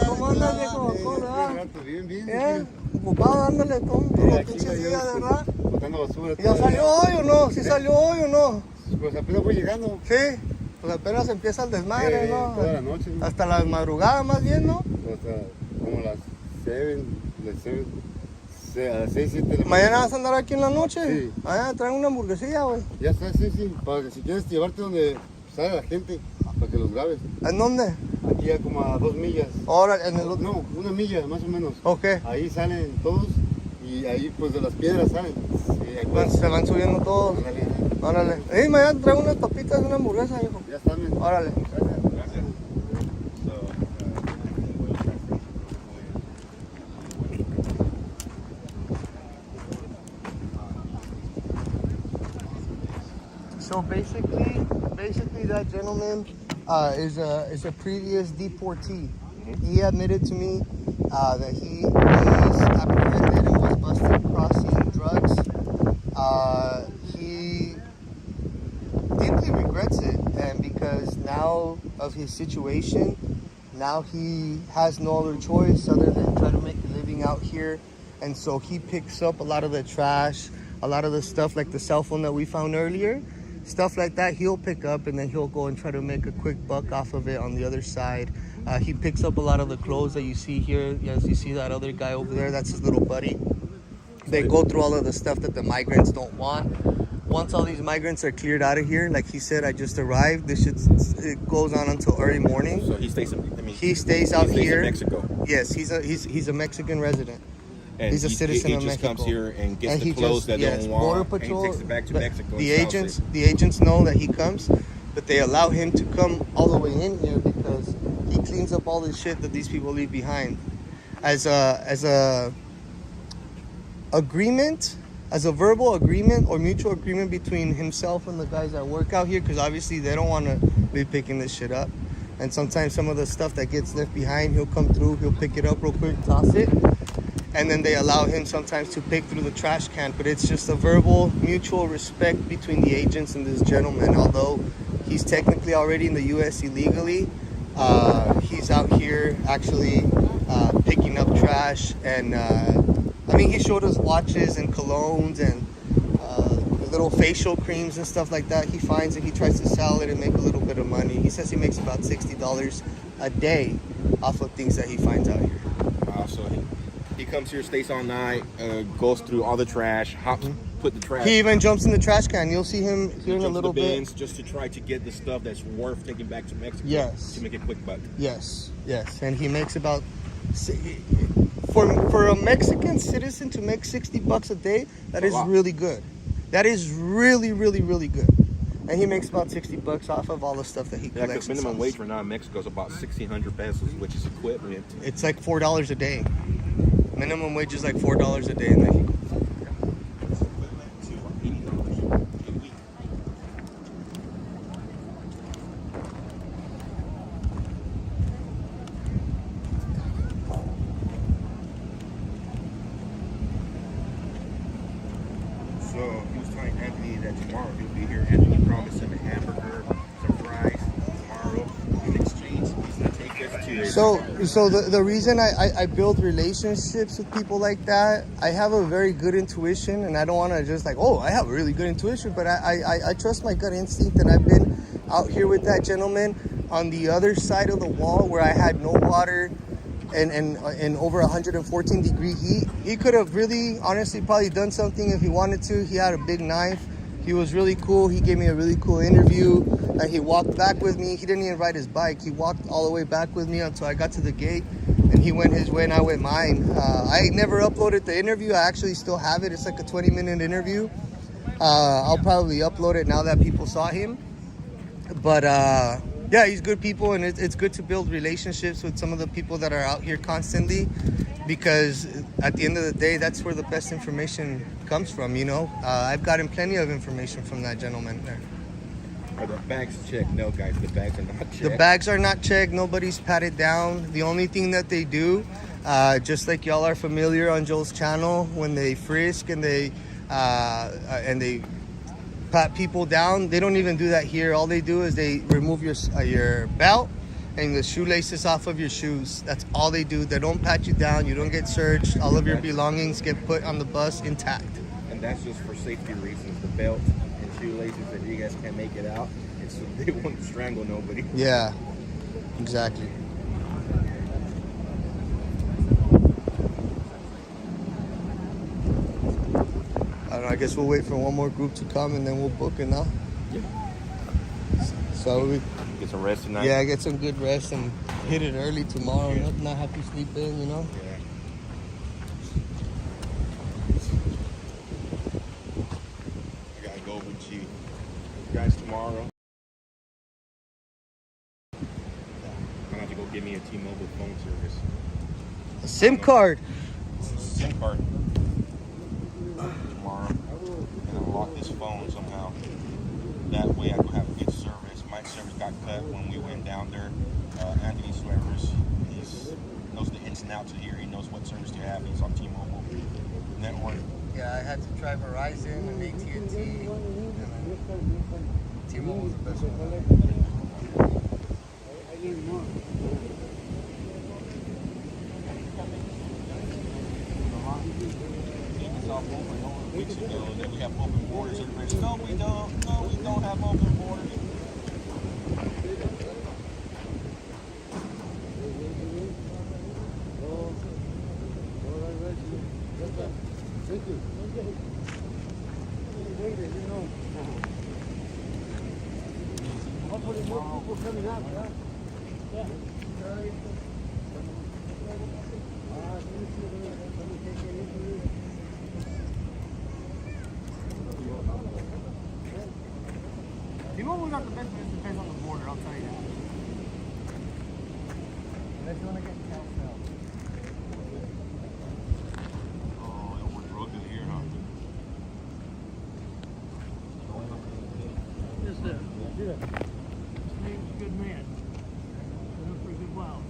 ¿Cómo andas, viejo? ¿Cómo le va? Bien, Bien. Ocupado dándole todo los pinches días, ¿verdad? Botando basura. ¿Ya salió hoy o no? ¿Sí salió hoy o no? Pues apenas voy llegando. Sí. Pues apenas empieza el desmadre, ¿no? Toda la noche. ¿no? Hasta la madrugada más bien, ¿no? Hasta como las 7, a las 6, 7 de la ¿Mañana vas a andar aquí en la noche? Sí. Ah, traen una hamburguesilla, güey. Ya está, sí. Para que si quieres llevarte donde sale la gente, para que los grabes. ¿En dónde? Aquí ya como a 2 millas. Ahora, en el otro. No, 1 milla más o menos. Ok. Ahí salen todos y ahí pues de las piedras salen. Sí, ahí Pues se van subiendo todos. Ándale. Órale. Mañana traigo unas papitas, una hamburguesa, hijo. Ya están, men. Órale. So basically that gentleman is a previous deportee. He admitted to me that he was apprehended and was busted crossing drugs. He deeply regrets it, and because now of his situation, now he has no other choice other than try to make a living out here. And so he picks up a lot of the trash, a lot of the stuff like the cell phone that we found earlier. Stuff like that he'll pick up, and then he'll go and try to make a quick buck off of it on the other side. He picks up a lot of the clothes that you see here. As you see that other guy over there, that's his little buddy. They go through all of the stuff that the migrants don't want. Once all these migrants are cleared out of here, like he said, I just arrived. This shit, it goes on until early morning. So he stays out here. in Mexico. Yes, he's a Mexican resident. And He's a citizen of He just Mexico. comes here and gets And the he clothes that yes, don't want, Border and Patrol, he takes it back to Mexico. The and sells the agents know that he comes, but they allow him to come all the way in here because he cleans up all the shit that these people leave behind. As a agreement, as a verbal agreement or mutual agreement between himself and the guys that work out here, because obviously they don't want to be picking this shit up. And sometimes some of the stuff that gets left behind, he'll come through, he'll pick it up real quick, toss it. And then they allow him sometimes to pick through the trash can. But it's just a verbal, mutual respect between the agents and this gentleman. Although he's technically already in the U.S. illegally, he's out here actually picking up trash. And I mean, he showed us watches and colognes and little facial creams and stuff like that. He finds it, he tries to sell it and make a little bit of money. He says he makes about $60 a day off of things that he finds out here. So he comes here, stays all night, goes through all the trash, put the trash. He even jumps in the trash can. You'll see him here in a jumps little the bit. bins just to try to get the stuff that's worth taking back to Mexico. Yes. To make a quick buck. Yes, and he makes about for a Mexican citizen to make $60 a day. That is really good. That is really, really, really good. And he makes about $60 off of all the stuff that he collects. Yeah, because minimum wage right now in Mexico is about 1,600 pesos, which is equivalent. It's like $4 a day. Minimum wage is like $4 a day in Mexico. So he was telling Anthony that tomorrow he'll be here. Anthony promised him a hamburger, some fries tomorrow. In exchange, he's gonna take us to his So the reason I build relationships with people like that, I have a very good intuition, and I don't want to just like, oh, I have a really good intuition, but I trust my gut instinct, and I've been out here with that gentleman on the other side of the wall where I had no water and over 114 degree heat. He could have really, honestly, probably done something if he wanted to. He had a big knife. He was really cool. He gave me a really cool interview. And he walked back with me. He didn't even ride his bike. He walked all the way back with me until I got to the gate. And he went his way and I went mine. I never uploaded the interview. I actually still have it. It's like a 20-minute interview. I'll probably upload it now that people saw him. But yeah, he's good people, and it's good to build relationships with some of the people that are out here constantly, because at the end of the day, that's where the best information comes from, you know? I've gotten plenty of information from that gentleman there. Are the bags checked? No, guys, the bags are not checked. The bags are not checked. Nobody's patted down. The only thing that they do, just like y'all are familiar on Joel's channel, when they frisk and they pat people down, they don't even do that here. All they do is they remove your belt and the shoelaces off of your shoes. That's all they do. They don't pat you down. You don't get searched. All of your belongings get put on the bus intact. And that's just for safety reasons. The belt and shoelaces, that you guys can't make it out. It's so they won't strangle nobody. Yeah, exactly. I don't know. I guess we'll wait for one more group to come and then we'll book it now. Yeah. So we Get some rest tonight. Yeah, get some good rest and hit it early tomorrow. Yeah. Not have to sleep in, you know. Yeah. I gotta go with you guys tomorrow. I'm gonna have to go get me a T-Mobile phone service. A SIM card. SIM card tomorrow, and unlock this phone somehow. That way I can have good service. My service got cut when we went down there. Anthony Swears, he knows the ins and outs of here. He knows what service to have. He's on T-Mobile network. Yeah, I had to try Verizon and AT&T. T-Mobile's the best one. Weeks ago that we have open borders. Everybody says, no, we don't. No, we don't have open borders. You know we got the best depends on the border, I'll tell you that. Unless you want to get in Cal. Oh, it was rugged here, huh? Just a good man. Been for a good while.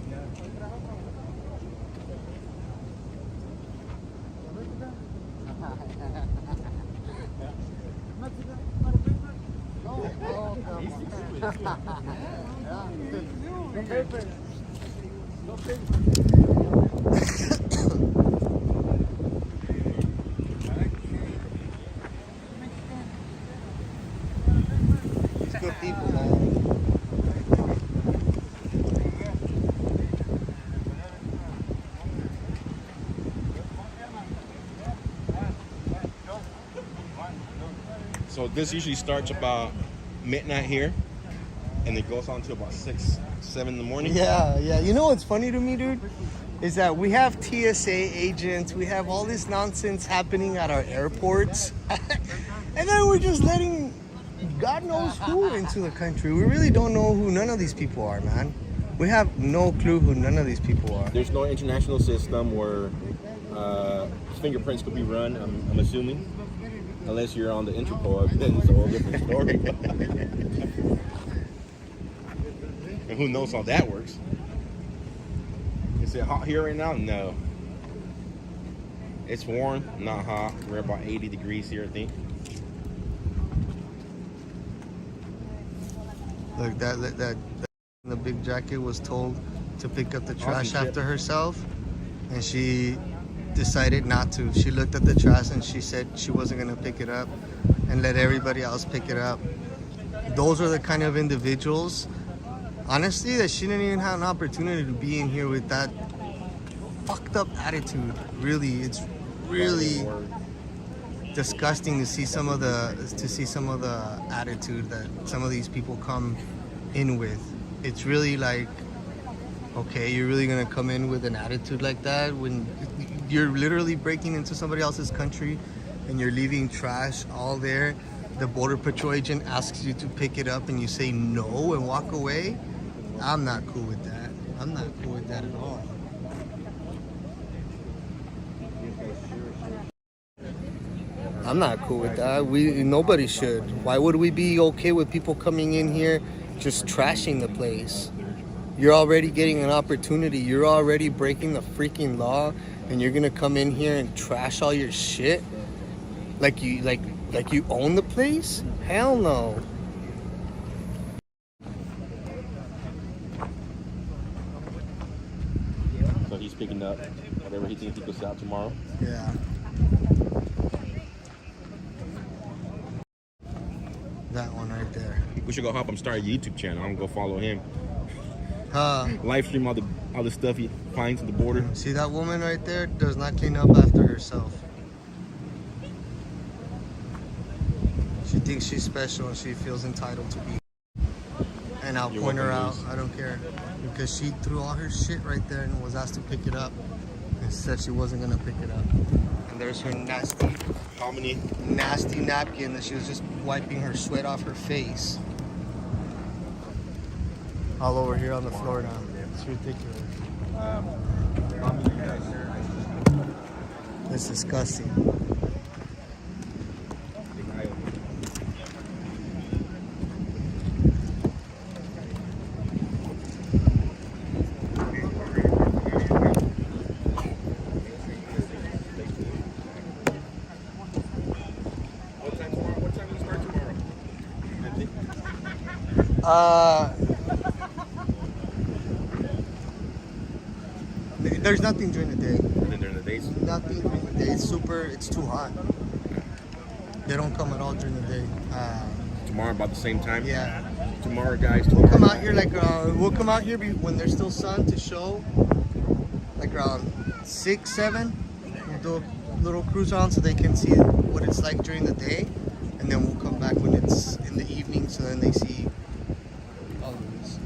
It's good people, man. So this usually starts about midnight here, and it goes on to about 6, 7 in the morning. Yeah. You know what's funny to me, dude? Is that we have TSA agents, we have all this nonsense happening at our airports, and then we're just letting God knows who into the country. We really don't know who none of these people are, man. We have no clue who none of these people are. There's no international system where fingerprints could be run, I'm assuming. Unless you're on the Interpol, then it's a whole different story. And who knows how that works? Is it hot here right now? No. It's warm, not hot. We're about 80 degrees here, I think. Look, that the big jacket was told to pick up the trash Awesome. after herself, and she decided not to. She looked at the trash and she said she wasn't gonna pick it up and let everybody else pick it up. Those are the kind of individuals, honestly, that she didn't even have an opportunity to be in here with that fucked up attitude. Really, it's really disgusting to see some of the attitude that some of these people come in with. It's really like, okay, you're really gonna come in with an attitude like that when you're literally breaking into somebody else's country and you're leaving trash all there. The border patrol agent asks you to pick it up and you say no and walk away. I'm not cool with that. I'm not cool with that at all. I'm not cool with that. Nobody should. Why would we be okay with people coming in here just trashing the place? You're already getting an opportunity. You're already breaking the freaking law, and you're gonna come in here and trash all your shit like you own the place? Hell no. So he's picking up whatever he thinks he goes out tomorrow. Yeah. That one right there. We should go help him start a YouTube channel. I'm gonna go follow him. Huh. Live stream all the stuff he finds at the border. See that woman right there? Does not clean up after herself. She thinks she's special and she feels entitled to be. And I'll point her out. I don't care. Because she threw all her shit right there and was asked to pick it up. And said she wasn't gonna pick it up. And there's her nasty napkin that she was just wiping her sweat off her face. All over here on the floor now. It's ridiculous. It's disgusting. What time do you start tomorrow? There's nothing during the day. During the days? Nothing during the day. It's too hot. They don't come at all during the day. Tomorrow about the same time? Yeah. Tomorrow, guys. We'll come out here we'll come out here when there's still sun to show. Like around 6, 7. We'll do a little cruise around so they can see what it's like during the day. And then we'll come back when it's in the evening so then they see all of this.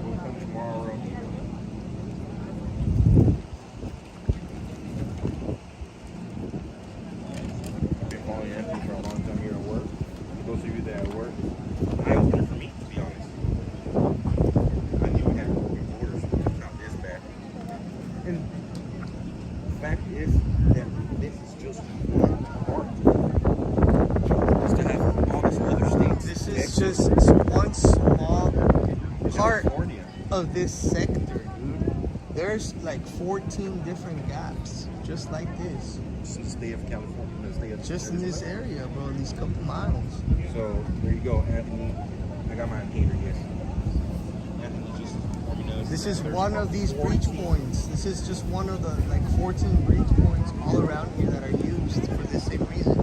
We'll come tomorrow. I've been following Anthony for a long time here at work. For those of you that are at work, eye-opener for me, to be honest. I knew we had open borders, but it's not this bad. And the fact is that this is just one part. Just to have all these other states. This is just one small part California. of this sector, dude. There's like 14 different gaps just like this. Just in the state of California, the state of Just in this area, bro, these couple miles. So there you go, Anthony. I got my hater, yes. Anthony just, you know, This is there's one of these breach 14. points. This is just one of the like 14 breach points all around here that are used for this same reason.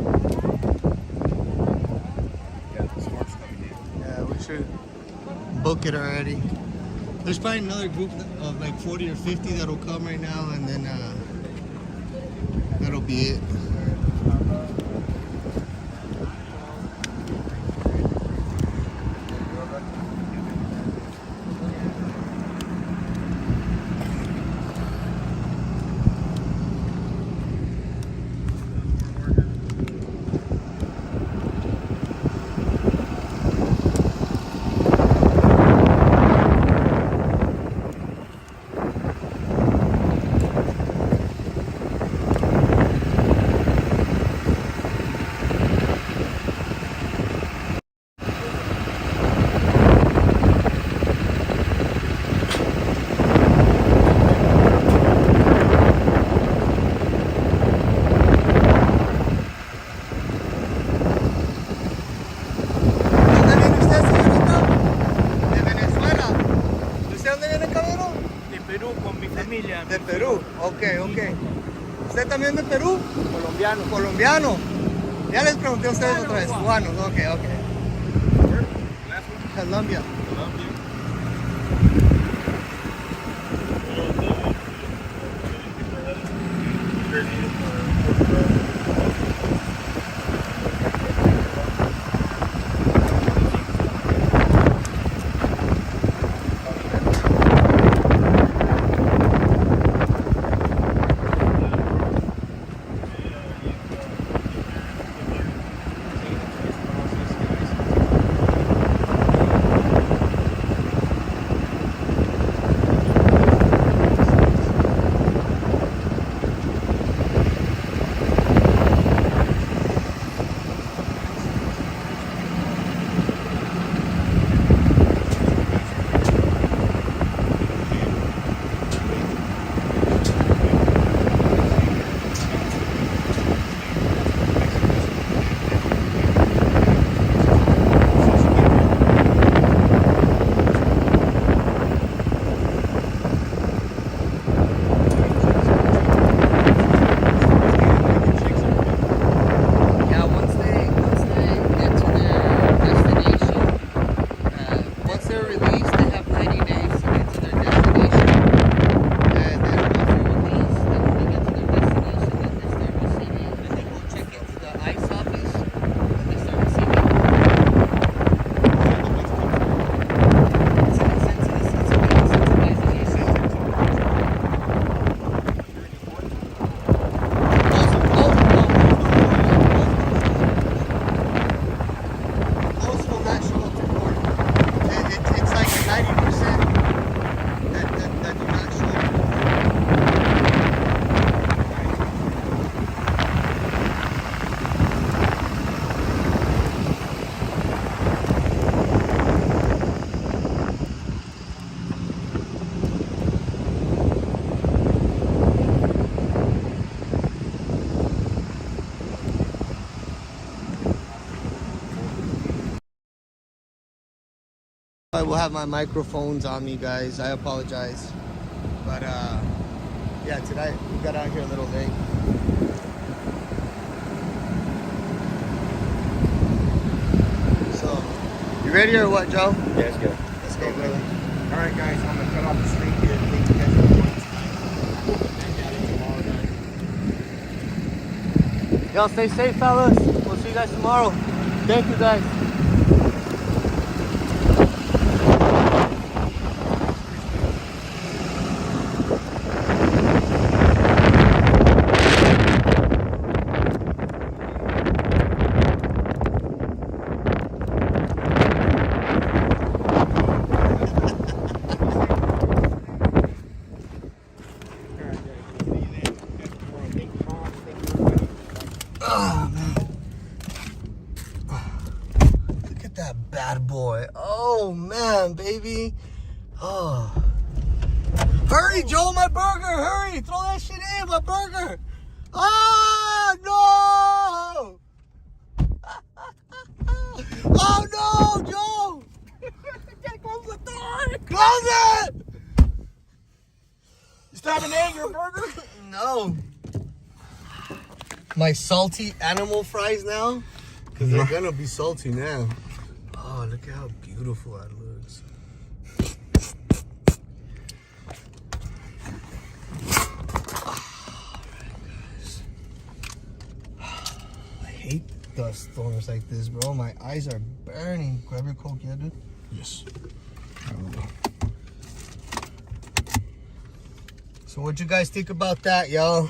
Yeah, the smart's coming in. Yeah, we should book it already. There's probably another group of like 40 or 50 that'll come right now, and then that'll be it. De Perú, ok. ¿Usted también de Perú? Colombiano. Ya les pregunté a ustedes otra vez. Cubanos, ok. Colombia. I will have my microphones on me, guys. I apologize. But, yeah, tonight we got out here a little late. So, you ready or what, Joe? Yeah, let's go. Let's go, brother. All right, guys, I'm gonna cut off the stream here. Thank you guys for joining tonight. Y'all stay safe, fellas. We'll see you guys tomorrow. Thank you, guys. Oh, man. Look at that bad boy. Oh, man, baby. Oh. Hurry, Joe, my burger. Hurry. Throw that shit in, my burger. Ah, no. Oh, no, Joe. Can't close the door. Close it. You still have an egg or a burger? No. My salty animal fries now? Because they're gonna be salty now. Oh, look at how beautiful that looks. Alright, guys. I hate dust storms like this, bro. My eyes are burning. Grab your Coke, yeah, dude? Yes. So what'd you guys think about that, y'all?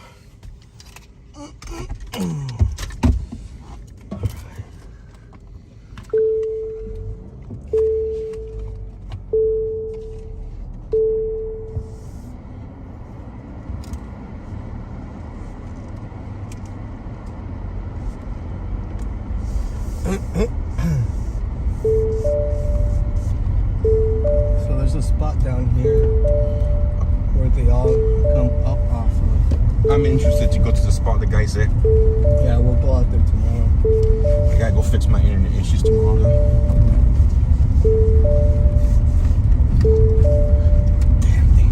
So there's a spot down here where they all come up off of. I'm interested to go to the spot the guy said. Yeah, we'll go out there tomorrow. I gotta go fix my internet issues tomorrow though. Damn thing.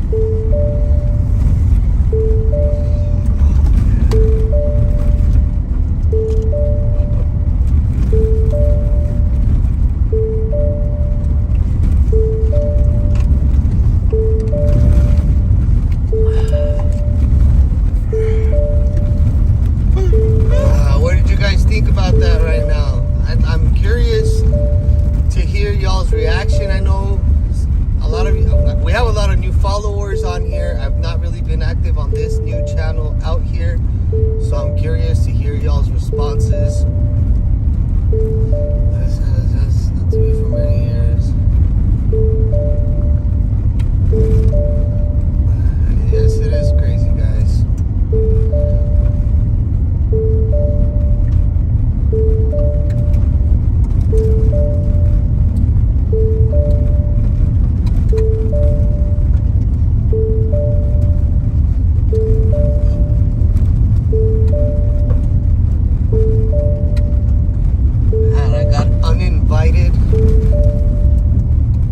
What did you guys think about that right now? I'm curious to hear y'all's reaction. I know we have a lot of new followers on here. I've not really been active on this new channel out here, so I'm curious to hear y'all's responses. That's to me for many years. Yes, it is crazy, guys. And I got uninvited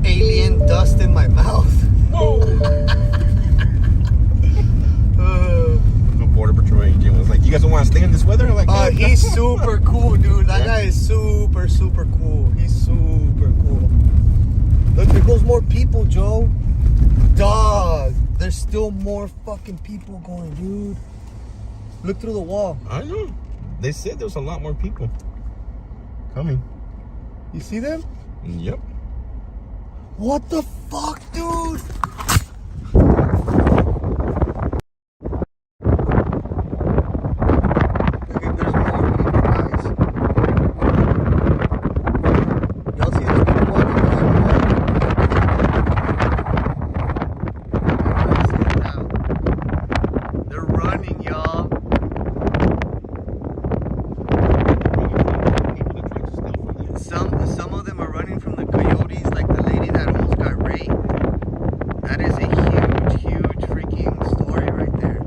alien dust in my mouth. The border patrol agent was like, "You guys don't want to stay in this weather?" I'm like, He's super cool, dude. That guy is super, super cool. He's super cool. Look, there goes more people, Joe. Dog, there's still more fucking people going, dude. Look through the wall. I know. They said there was a lot more people coming. You see them? Yep. What the fuck, dude? Look at, there's more people, guys. Y'all see this people walking down the wall? They're running, y'all. Some of them are running from the coyotes, like the lady that almost got raped. That is a huge, huge freaking story right there.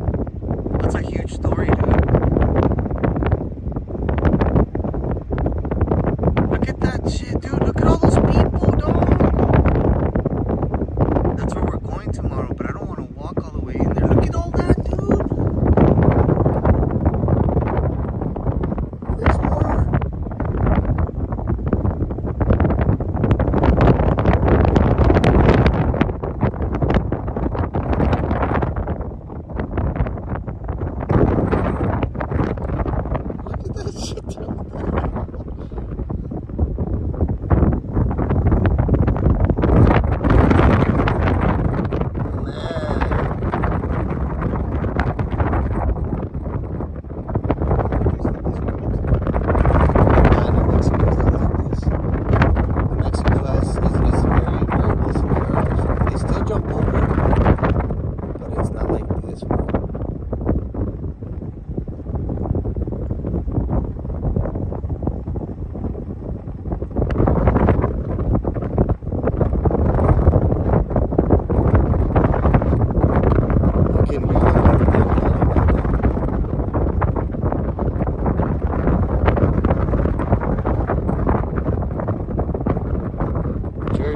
That's a huge story, dude. Look at that shit, dude. Look at all those people, dog.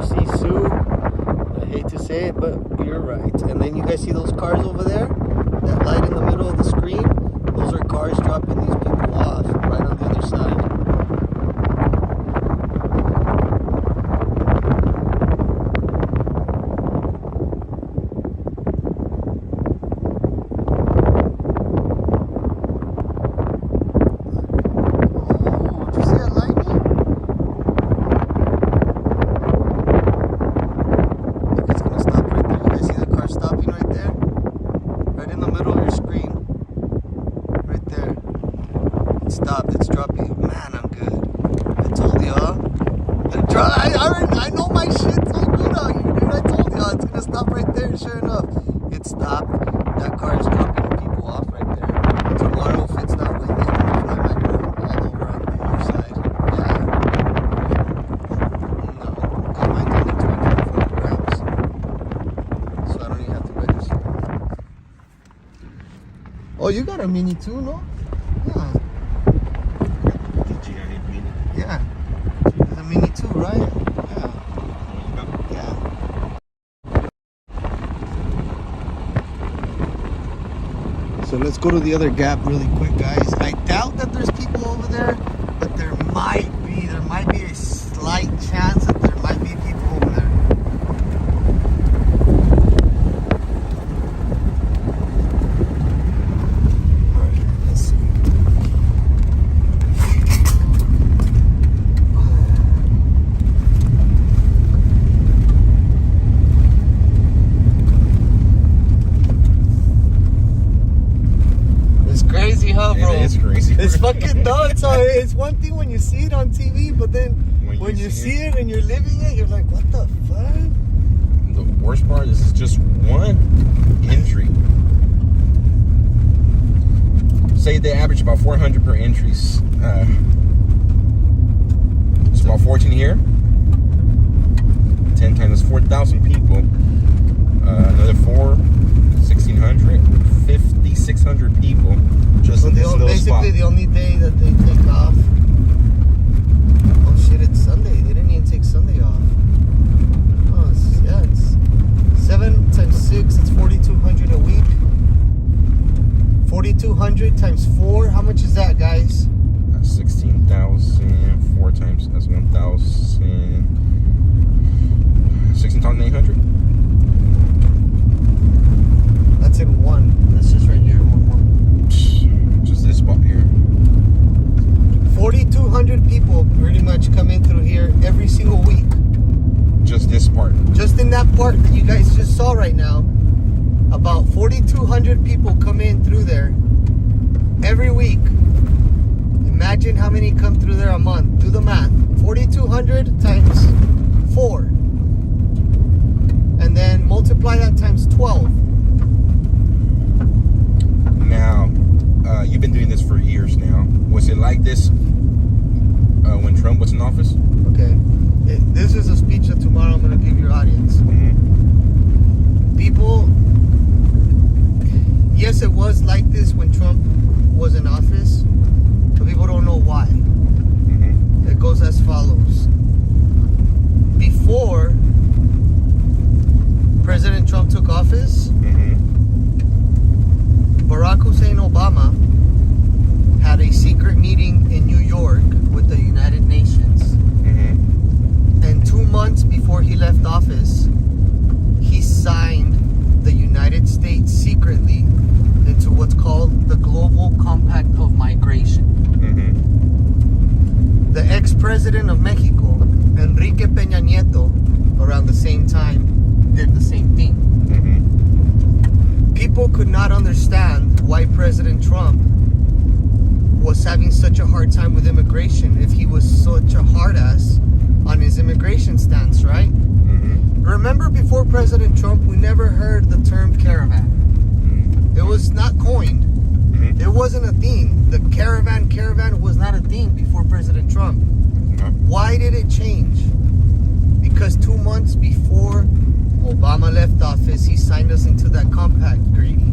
see Sue. I hate to say it, but you're right. And then you guys see those cars over there? That light in the middle of the screen? Those are cars dropping these people off right on the other side. Stopped. It's dropping. Man, I'm good. I told y'all. I know my shit's so good out here, dude. I told y'all it's gonna stop right there. Sure enough, it stopped. That car is dropping people off right there. Tomorrow, if it's not with it, I'm gonna fly my drone all over on the other side. Yeah. No, mine's only 24 grams, so I don't even have to register. Oh, you got a Mini too, no? Yeah. Yeah, there's a Mini too, right? Yeah. So let's go to the other gap really quick, guys. I doubt that there's people over there, but there might be a slight chance that there might be people over there. All right, let's see. Crazy, huh, bro? It is crazy. It's fucking nuts. It's one thing when you see it on TV, but then when you see it and you're living it, you're like, what the fuck? The worst part is it's just one entry. Say they average about 400 per entry. It's about 14 here. 10 times 4,000 people. Another 1,600, 5,600 people. Just so in this little basically spot. the only day that they take off. Oh shit, it's Sunday. They didn't even take Sunday off. Oh, it's 7 times 6, it's 4,200 a week. 4,200 times 4, how much is that, guys? That's 16,000. 4 times, that's 1,000. 16,800. That's in one. That's just right here in one. Just this spot here. 4,200 people pretty much come in through here every single week. Just this part. Just in that part that you guys just saw right now, about 4,200 people come in through there every week. Imagine how many come through there a month. Do the math. 4,200 times 4. And then multiply that times 12. Now, you've been doing this for years now. Was it like this when Trump was in office? Okay. This is a speech that tomorrow I'm going to give your audience. Mm-hmm. People, yes, it was like this when Trump was in office, but people don't know why. Mm-hmm. It goes as follows. Before President Trump took office, Mm-hmm. Barack Hussein Obama had a secret meeting in New York with the United Nations. Mm-hmm. And 2 months before he left office, he signed the United States secretly into what's called the Global Compact of Migration. Mm-hmm. The ex-president of Mexico, Enrique Peña Nieto, around the same time, did the same thing. Mm-hmm. People could not understand why President Trump was having such a hard time with immigration if he was such a hard ass on his immigration stance, right? Mm-hmm. Remember, before President Trump, we never heard the term caravan. It was not coined. Mm-hmm. It wasn't a thing. The caravan was not a thing before President Trump. No. Why did it change? Because 2 months before Obama left office, he signed us into that compact treaty.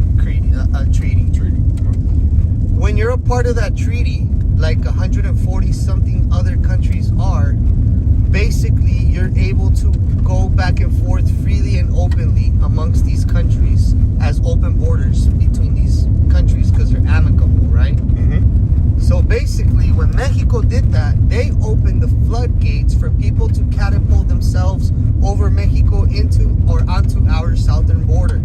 When you're a part of that treaty, like 140 something other countries are, basically you're able to to go back and forth freely and openly amongst these countries as open borders between these countries because they're amicable, right? Mm-hmm. So basically, when Mexico did that, they opened the floodgates for people to catapult themselves over Mexico into or onto our southern border.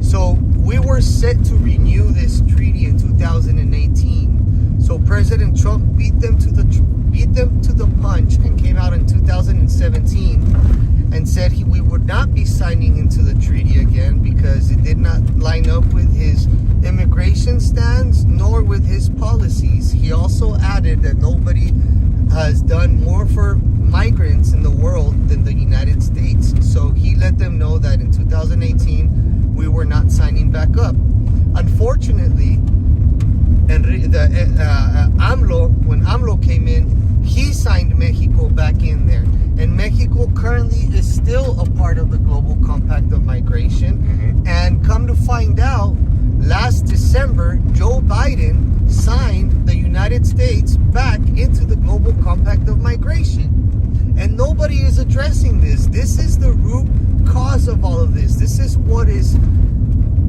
So we were set to renew this treaty in 2018. So President Trump beat them to the punch and came out in 2017 and said we would not be signing into the treaty again because it did not line up with his immigration stance nor with his policies. He also added that nobody has done more for migrants in the world than the United States. So he let them know that in 2018 we were not signing back up. Unfortunately, when AMLO came in, he signed Mexico back in there. And Mexico currently is still a part of the Global Compact of Migration. Mm-hmm. And come to find out, last December, Joe Biden signed the United States back into the Global Compact of Migration. And nobody is addressing this. This is the root cause of all of this. This is what is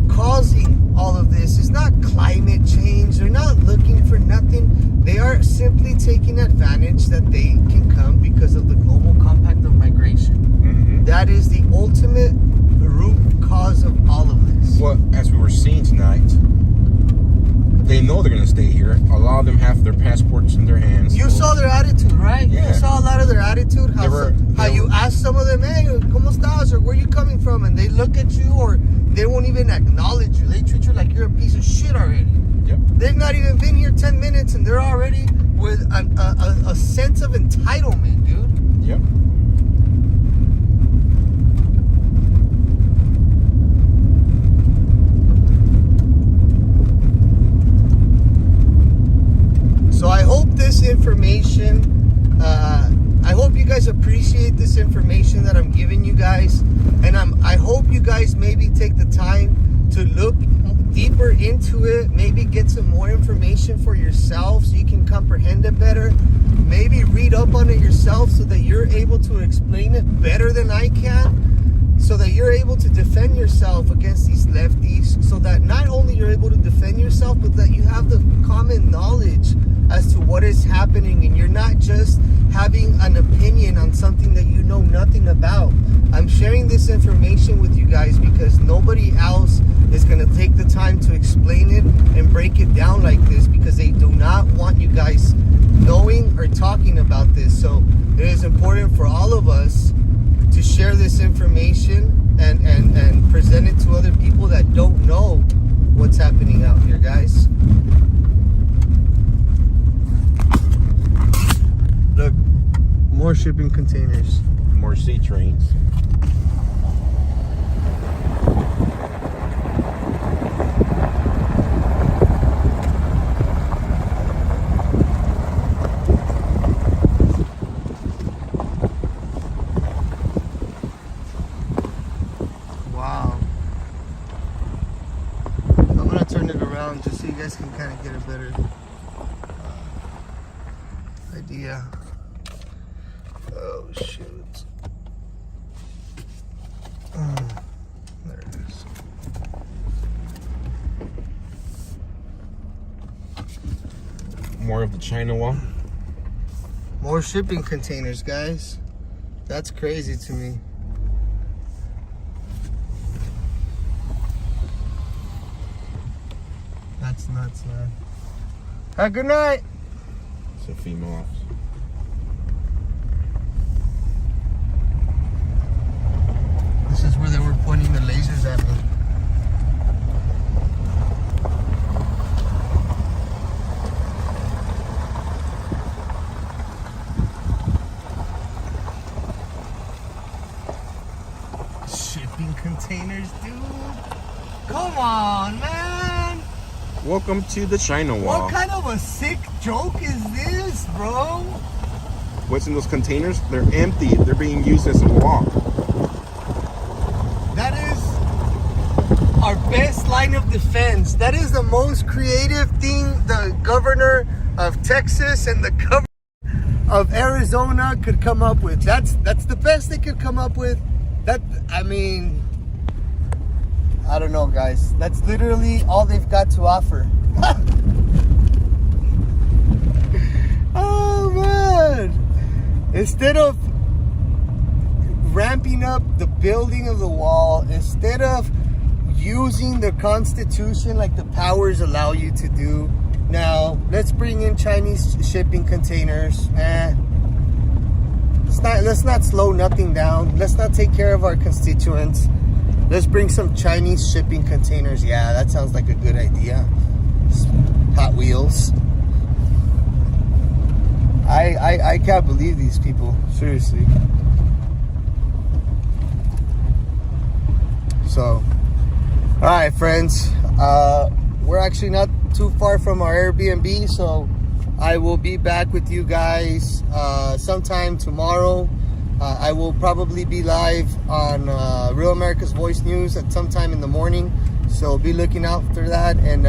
causing all of this. It's not climate change. They're not looking for nothing. They are simply taking advantage that they can come because of the Global Compact of Migration. Mm-hmm. That is the ultimate root cause of all of this. Well, as we were seeing tonight, they know they're going to stay here. A lot of them have their passports in their hands. You saw their attitude, right? Yeah. You saw a lot of their attitude. How you ask some of them, hey, ¿cómo estás? Or where you coming from? And they look at you or they won't even acknowledge you. They treat you like you're a piece of shit already. Yep. They've not even been here 10 minutes and they're already with a sense of entitlement, dude. Yep. So I hope this information, I hope you guys appreciate this information that I'm giving you guys. And I hope you guys maybe take the time to look deeper into it, maybe get some more information for yourself so you can comprehend it better. Maybe read up on it yourself so that you're able to explain it better than I can, so that you're able to defend yourself against these lefties, so that not only you're able to defend yourself, but that you have the common knowledge as to what is happening and you're not just having an opinion on something that you know nothing about. I'm sharing this information with you guys because nobody else is going to take the time to explain it and break it down like this because they do not want you guys knowing or talking about this. So it is important for all of us to share this information and present it to other people that don't know what's happening out here, guys. Look, more shipping containers. More sea trains. Wow. I'm gonna turn it around just so you guys can kind of get a better idea. Oh shoot. There it is. More of the China wall. More shipping containers, guys. That's crazy to me. That's nuts, man. Have a good night. It's a female officer. This is where they were pointing the lasers at me. Shipping containers, dude. Come on, man. Welcome to the China wall. What kind of a sick joke is this, bro? What's in those containers? They're empty. They're being used as a wall. That is our best line of defense. That is the most creative thing the governor of Texas and the governor of Arizona could come up with. That's the best they could come up with. I mean, I don't know, guys. That's literally all they've got to offer. Oh man! Instead of ramping up the building of the wall, instead of using the Constitution like the powers allow you to do, now let's bring in Chinese shipping containers. Let's not slow nothing down. Let's not take care of our constituents. Let's bring some Chinese shipping containers. Yeah, that sounds like a good idea. Hot Wheels. I can't believe these people. Seriously. So, alright friends. We're actually not too far from our Airbnb, so I will be back with you guys sometime tomorrow. I will probably be live on Real America's Voice News at some time in the morning, so be looking out for that, and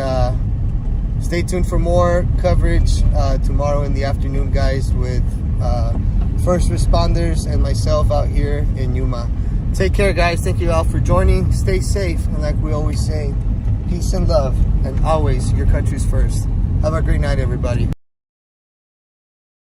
stay tuned for more coverage tomorrow in the afternoon, guys, with first responders and myself out here in Yuma. Take care, guys. Thank you all for joining. Stay safe, and like we always say, peace and love, and always your country's first. Have a great night, everybody.